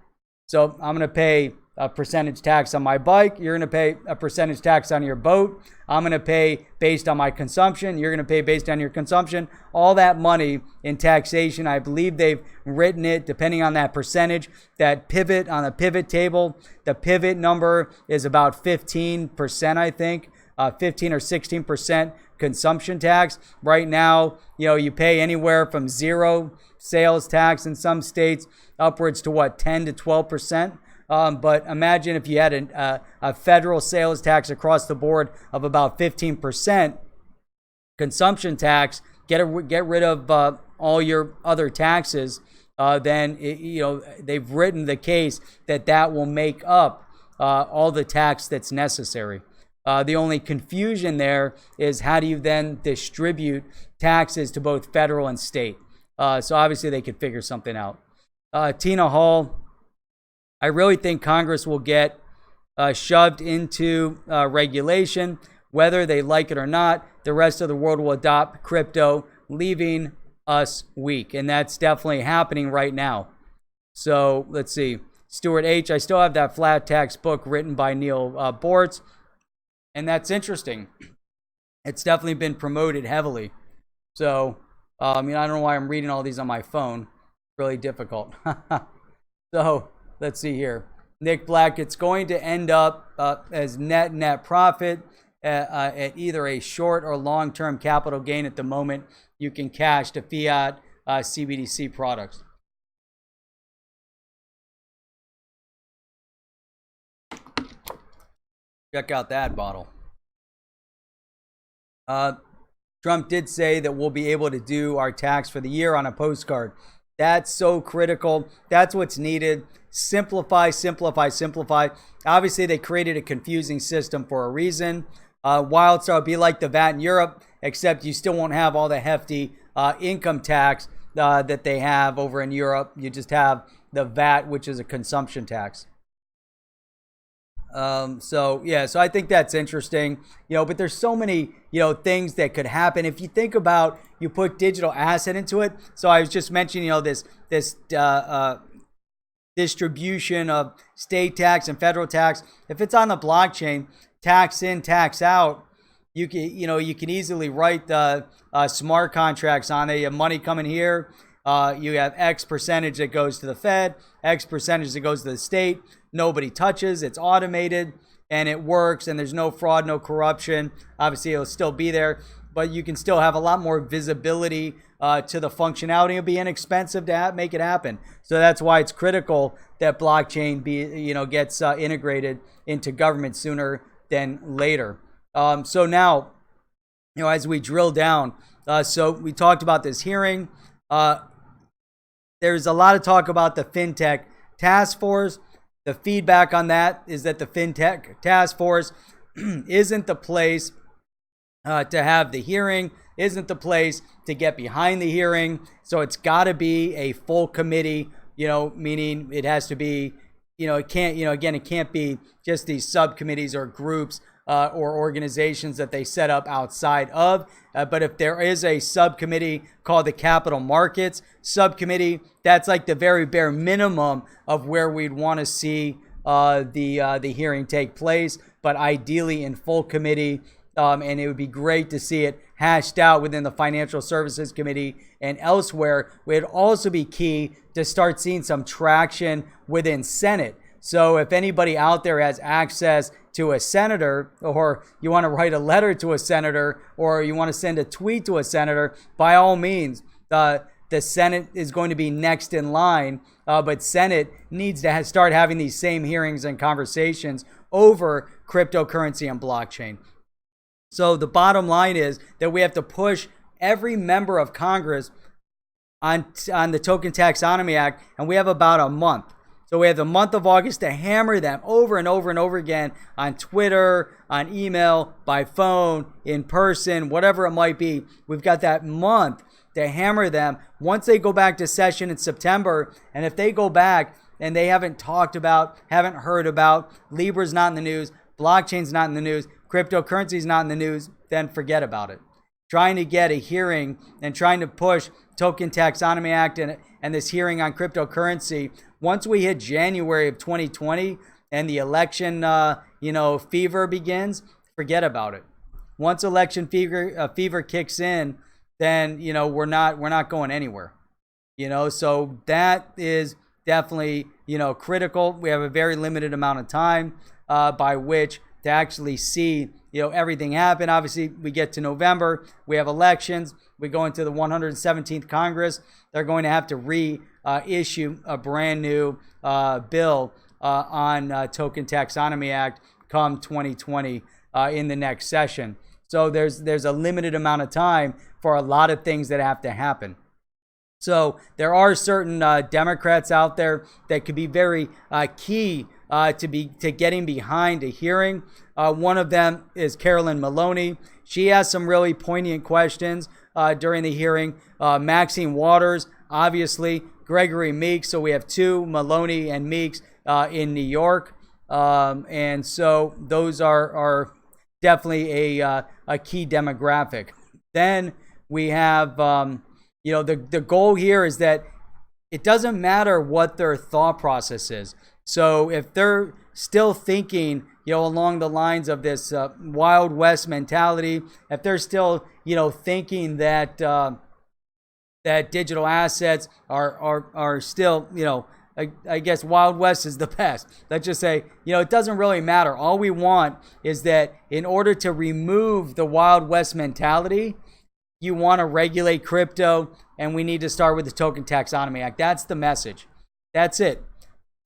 So I'm going to pay a percentage tax on my bike. You're going to pay a percentage tax on your boat. I'm going to pay based on my consumption. You're going to pay based on your consumption. All that money in taxation, I believe they've written it, depending on that percentage, that pivot on the pivot table. The pivot number is about 15%, I think, 15 or 16% consumption tax. Right now, you pay anywhere from 0 sales tax in some states upwards to 10 to 12%. But imagine if you had a federal sales tax across the board of about 15%, consumption tax, get rid of all your other taxes, then they've written the case that will make up all the tax that's necessary. The only confusion there is how do you then distribute taxes to both federal and state? So obviously they could figure something out. Tina Hall, I really think Congress will get shoved into regulation, whether they like it or not. The rest of the world will adopt crypto, leaving us weak. And that's definitely happening right now. So let's see. Stuart H., I still have that flat tax book written by Neil Bortz. And that's interesting. It's definitely been promoted heavily. So, I don't know why I'm reading all these on my phone. Really difficult. So, let's see here. Nick Black, it's going to end up as net profit at either a short or long-term capital gain. At the moment, you can cash to fiat CBDC products. Check out that bottle. Trump did say that we'll be able to do our tax for the year on a postcard. That's so critical. That's what's needed. Simplify. Obviously, they created a confusing system for a reason. Wildstar will be like the VAT in Europe, except you still won't have all the hefty income tax that they have over in Europe. You just have the VAT, which is a consumption tax. So I think that's interesting, but there's so many, things that could happen. If you think about, you put digital asset into it. So I was just mentioning, this distribution of state tax and federal tax. If it's on the blockchain, tax in, tax out, you can easily write the smart contracts on it. You have money coming here. You have X percentage that goes to the Fed, X percentage that goes to the state. Nobody touches. It's automated and it works, and there's no fraud, no corruption. Obviously, it'll still be there, but you can still have a lot more visibility to the functionality. It'll be inexpensive to make it happen. So that's why it's critical that blockchain gets integrated into government sooner than later. So now as we drill down. So we talked about this hearing. There's a lot of talk about the FinTech Task Force. The feedback on that is that the FinTech Task Force isn't the place to have the hearing, isn't the place to get behind the hearing. So it's got to be a full committee, meaning it has to be, it can't, again, it can't be just these subcommittees or groups or organizations that they set up outside of. But if there is a subcommittee called the Capital Markets Subcommittee, that's like the very bare minimum of where we'd want to see the hearing take place, but ideally in full committee. And it would be great to see it hashed out within the Financial Services Committee and elsewhere. It would also be key to start seeing some traction within Senate. So if anybody out there has access to a senator, or you want to write a letter to a senator, or you want to send a tweet to a senator, by all means, the Senate is going to be next in line, but Senate needs to start having these same hearings and conversations over cryptocurrency and blockchain. So the bottom line is that we have to push every member of Congress on the Token Taxonomy Act, and we have about a month. So we have the month of August to hammer them over and over and over again on Twitter, on email, by phone, in person, whatever it might be. We've got that month to hammer them. Once they go back to session in September, and if they go back and they haven't talked about, haven't heard about, Libra's not in the news, blockchain's not in the news, cryptocurrency's not in the news, then forget about it. Trying to get a hearing and trying to push Token Taxonomy Act and this hearing on cryptocurrency, once we hit January of 2020 and the election, fever begins, forget about it. Once election fever kicks in, then, we're not going anywhere. So that is definitely, critical. We have a very limited amount of time by which to actually see, everything happen. Obviously, we get to November, we have elections, we go into the 117th Congress. They're going to have to reissue a brand new bill on Token Taxonomy Act come 2020 in the next session. So there's a limited amount of time for a lot of things that have to happen. So there are certain Democrats out there that could be very key to getting behind a hearing. One of them is Carolyn Maloney. She has some really poignant questions during the hearing. Maxine Waters, obviously, Gregory Meeks. So we have two, Maloney and Meeks, in New York. And so those are definitely a key demographic. Then we have, the goal here is that it doesn't matter what their thought process is. So if they're still thinking, along the lines of this Wild West mentality, if they're still, thinking that that digital assets are still, I guess Wild West is the best. Let's just say, it doesn't really matter. All we want is that in order to remove the Wild West mentality, you want to regulate crypto, and we need to start with the Token Taxonomy Act. That's the message. That's it.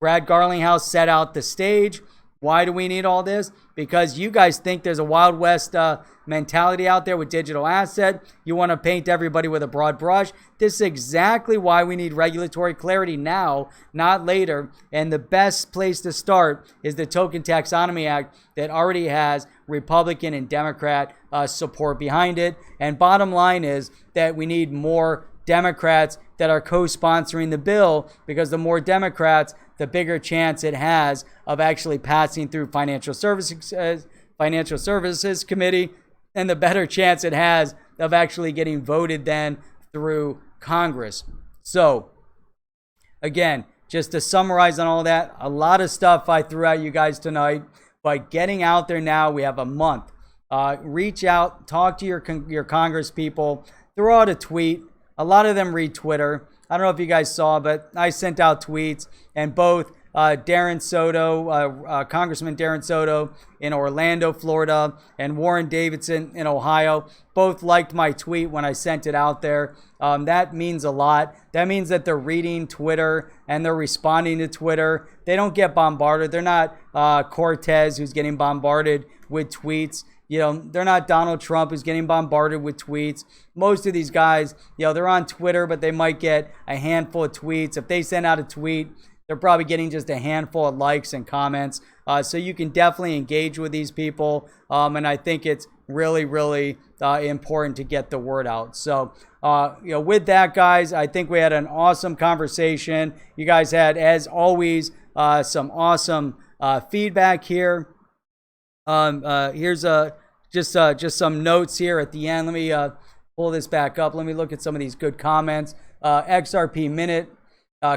Brad Garlinghouse set out the stage. Why do we need all this? Because you guys think there's a Wild West mentality out there with digital asset. You want to paint everybody with a broad brush. This is exactly why we need regulatory clarity now, not later. And the best place to start is the Token Taxonomy Act that already has Republican and Democrat support behind it. And bottom line is that we need more Democrats that are co-sponsoring the bill, because the more Democrats, the bigger chance it has of actually passing through Financial Services Committee, and the better chance it has of actually getting voted then through Congress. So, again, just to summarize on all that, a lot of stuff I threw at you guys tonight, but getting out there now, we have a month. Reach out, talk to your Congress people, throw out a tweet. A lot of them read Twitter. I don't know if you guys saw, but I sent out tweets, and both Congressman Darren Soto in Orlando, Florida, and Warren Davidson in Ohio, both liked my tweet when I sent it out there. That means a lot. That means that they're reading Twitter and they're responding to Twitter. They don't get bombarded. They're not Cortez, who's getting bombarded with tweets. they're not Donald Trump who's getting bombarded with tweets. Most of these guys, they're on Twitter, but they might get a handful of tweets. If they send out a tweet, they're probably getting just a handful of likes and comments. So you can definitely engage with these people. And I think it's really, really important to get the word out. So, with that, guys, I think we had an awesome conversation. You guys had, as always, some awesome feedback here. Here's just some notes here at the end. Let me pull this back up. Let me look at some of these good comments. XRP Minute.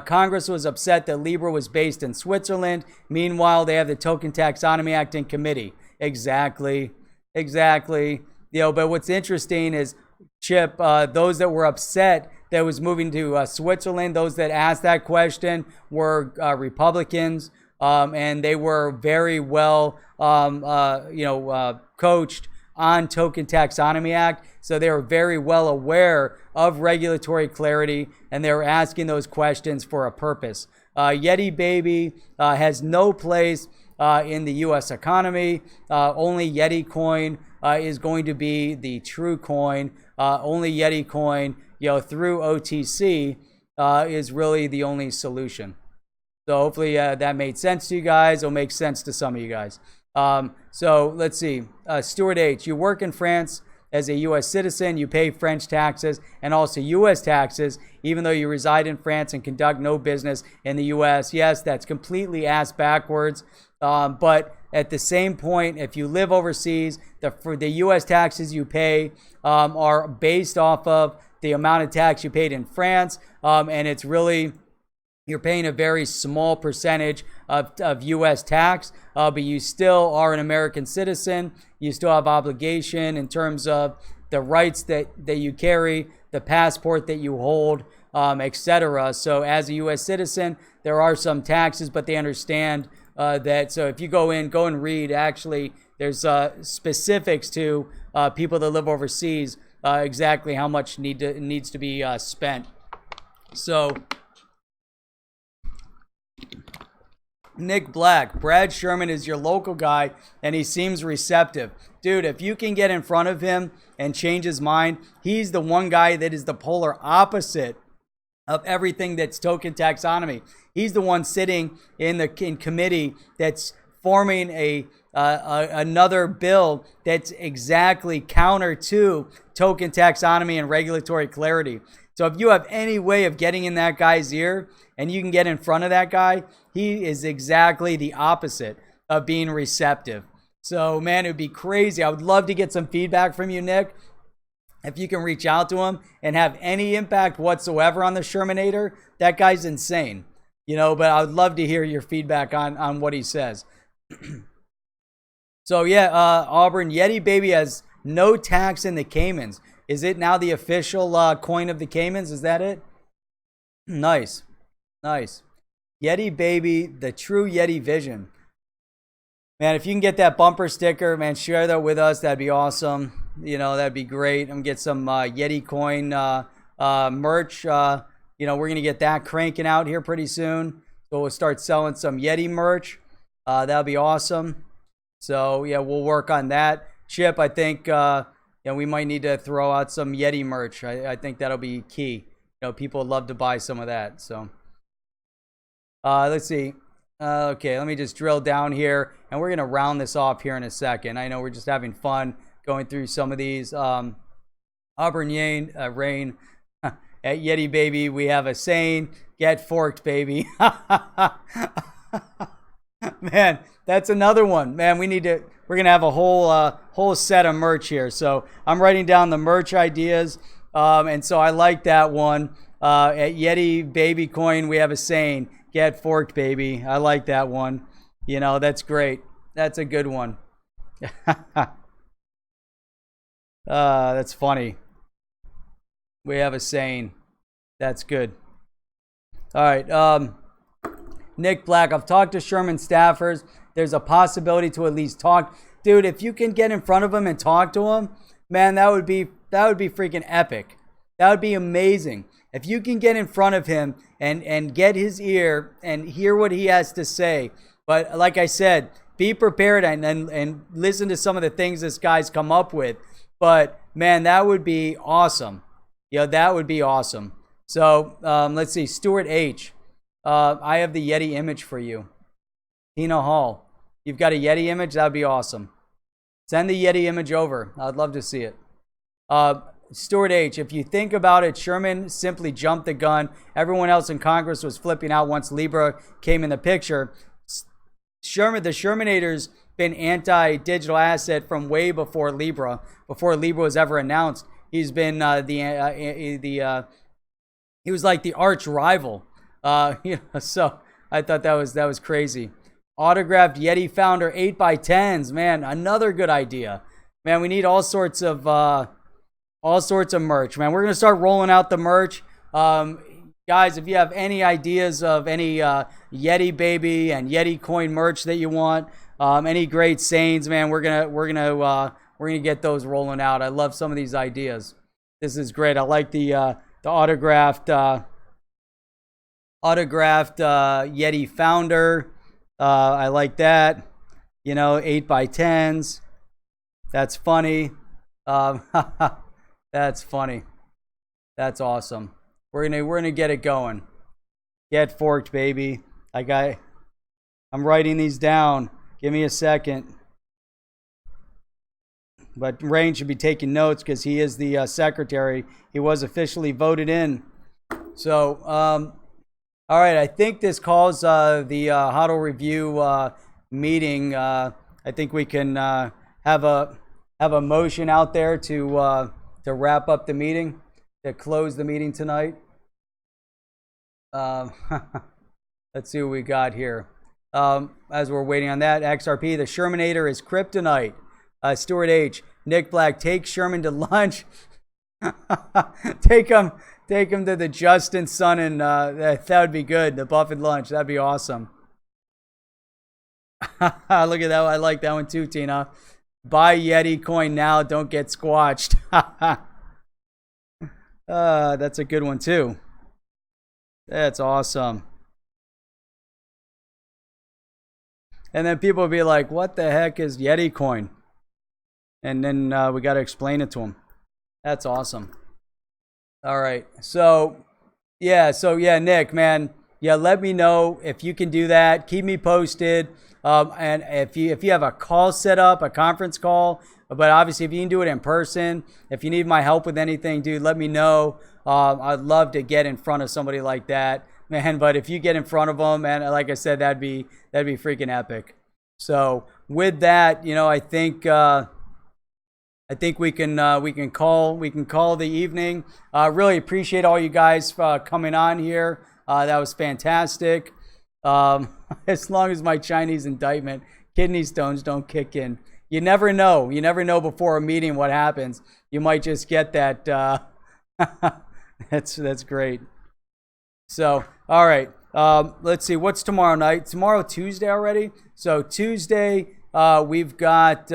Congress was upset that Libra was based in Switzerland. Meanwhile, they have the Token Taxonomy Act in committee. Exactly. But what's interesting is, Chip, those that were upset that was moving to Switzerland, those that asked that question were Republicans, and they were very well, coached on Token Taxonomy Act. So they were very well aware of regulatory clarity, and they were asking those questions for a purpose. Yeti Baby has no place in the U.S. economy. Only Yeti coin is going to be the true coin. Only Yeti coin, through OTC is really the only solution. So hopefully that made sense to you guys. It'll make sense to some of you guys. So let's see. Stuart H., you work in France as a U.S. citizen, you pay French taxes and also U.S. taxes, even though you reside in France and conduct no business in the U.S. Yes, that's completely ass backwards. But at the same point, if you live overseas, for the U.S. taxes you pay are based off of the amount of tax you paid in France, and it's really, you're paying a very small percentage of U.S. tax, but you still are an American citizen. You still have obligation in terms of the rights that you carry, the passport that you hold, etc. So as a U.S. citizen, there are some taxes, but they understand that. So if you go and read, actually, there's specifics to people that live overseas, exactly how much needs to be spent. So Nick Black, Brad Sherman is your local guy, and he seems receptive. Dude, if you can get in front of him and change his mind, he's the one guy that is the polar opposite of everything that's token taxonomy. He's the one sitting in committee that's forming another bill that's exactly counter to token taxonomy and regulatory clarity. So if you have any way of getting in that guy's ear and you can get in front of that guy, he is exactly the opposite of being receptive. So, man, it would be crazy. I would love to get some feedback from you, Nick. If you can reach out to him and have any impact whatsoever on the Shermanator, that guy's insane. But I would love to hear your feedback on what he says. So, yeah, Auburn, Yeti Baby has no tax in the Caymans. Is it now the official coin of the Caymans? Is that it? Nice. Yeti Baby, the true Yeti vision. Man, if you can get that bumper sticker, man, share that with us. That'd be awesome. That'd be great. I'm going to get some Yeti coin merch. We're going to get that cranking out here pretty soon. So we'll start selling some Yeti merch. That'll be awesome. So, yeah, we'll work on that. Chip, I think we might need to throw out some Yeti merch. I think that'll be key. People would love to buy some of that. So, let's see. Okay, let me just drill down here, and we're going to round this off here in a second. I know we're just having fun going through some of these. Auburn Rain, at Yeti Baby, we have a saying, get forked, baby. Man, that's another one. Man, we're going to have a whole set of merch here. So I'm writing down the merch ideas. And so I like that one. At Yeti Baby Coin, we have a saying, get forked, baby. I like that one. That's great. That's a good one. That's funny. We have a saying. That's good. All right. Nick Black, I've talked to Sherman staffers. There's a possibility to at least talk. Dude, if you can get in front of him and talk to him, man, that would be freaking epic. That would be amazing. If you can get in front of him and get his ear and hear what he has to say. But like I said, be prepared and listen to some of the things this guy's come up with. But man, that would be awesome. Yeah, that would be awesome. So let's see, Stuart H. I have the Yeti image for you. Tina Hall, you've got a Yeti image? That would be awesome. Send the Yeti image over. I'd love to see it. Stuart H., if you think about it, Sherman simply jumped the gun. Everyone else in Congress was flipping out once Libra came in the picture. The Shermanators been anti-digital asset from way before Libra was ever announced. He's been he was like the arch rival. So I thought that was crazy. Autographed Yeti founder 8x10s, man, another good idea. Man, we need all sorts of merch, man. We're gonna start rolling out the merch. Guys, if you have any ideas of any Yeti baby and Yeti coin merch that you want, any great sayings, man, we're gonna get those rolling out. I love some of these ideas. This is great. I like the autographed Yeti founder. I like that. 8x10s. That's funny. That's funny. That's awesome. We're gonna get it going. Get forked, baby. I'm writing these down. Give me a second. But Rain should be taking notes because he is the secretary. He was officially voted in. So, all right. I think this calls the HODL review meeting. I think we can have a motion out there to wrap up the meeting, to close the meeting tonight. Let's see what we got here. As we're waiting on that, XRP, the Shermanator is kryptonite. Stuart H. Nick Black, take Sherman to lunch. take him to the Justin Sun, and that would be good. The Buffett lunch, that'd be awesome. Look at that. I like that one too, Tina. Buy Yeti coin now. Don't get squatched. That's a good one too. That's awesome. And then people will be like, what the heck is Yeti coin? And then we got to explain it to them. That's awesome. All right. So yeah, Nick, man. Yeah, let me know if you can do that. Keep me posted. And if you have a call set up, a conference call, but obviously if you can do it in person, if you need my help with anything, dude, let me know. I'd love to get in front of somebody like that, man. But if you get in front of them, man, like I said, that'd be freaking epic. So with that, I think we can call the evening. Really appreciate all you guys coming on here. That was fantastic. As long as my Chinese indictment, kidney stones don't kick in. You never know. You never know before a meeting what happens. You might just get that. That's great. So, all right. Let's see. What's tomorrow night? Tomorrow, Tuesday already? So Tuesday, we've got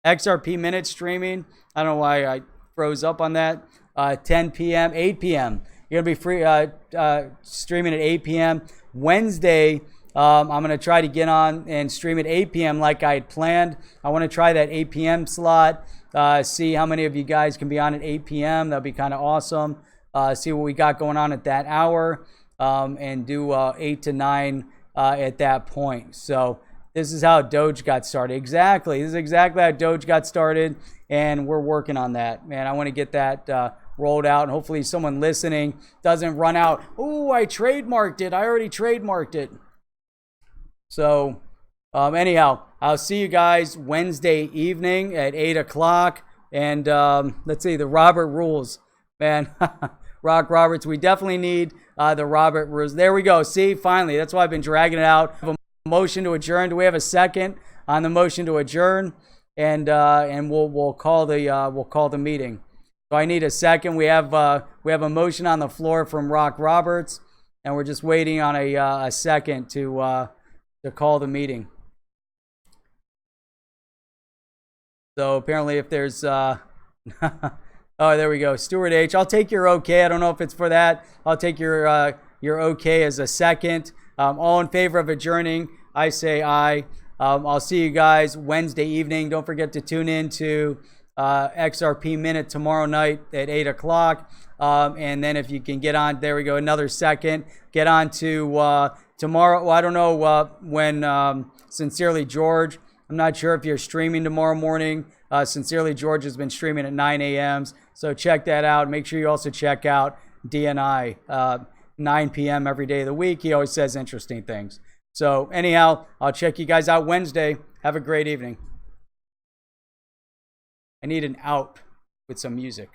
XRP minute streaming. I don't know why I froze up on that. 10 p.m., 8 p.m. You're going to be free streaming at 8 p.m. Wednesday, I'm going to try to get on and stream at 8 p.m. like I had planned. I want to try that 8 p.m. slot, see how many of you guys can be on at 8 p.m. That'd be kind of awesome. See what we got going on at that hour, and do 8 to 9 at that point. So this is how Doge got started. Exactly. This is exactly how Doge got started, and we're working on that, man. I want to get that rolled out, and hopefully someone listening doesn't run out. Oh, I trademarked it. I already trademarked it. So anyhow, I'll see you guys Wednesday evening at 8 o'clock. And let's see, the Robert rules. Man, Rock Roberts, we definitely need the Robert rules. There we go. See, finally, that's why I've been dragging it out. A motion to adjourn. Do we have a second on the motion to adjourn? And we'll call the meeting. So I need a second. We have a motion on the floor from Rock Roberts, and we're just waiting on a second to call the meeting. So apparently, if there's oh, there we go, Stuart H. I'll take your okay. I don't know if it's for that. I'll take your You're okay as a second. All in favor of adjourning, I say aye. I'll see you guys Wednesday evening. Don't forget to tune in to XRP Minute tomorrow night at 8 o'clock. And then if you can get on, there we go, another second. Get on to tomorrow. Well, I don't know when Sincerely George. I'm not sure if you're streaming tomorrow morning. Sincerely George has been streaming at 9 a.m. So check that out. Make sure you also check out DNI, 9 p.m. every day of the week. He always says interesting things. So anyhow, I'll check you guys out Wednesday. Have a great evening. I need an out with some music.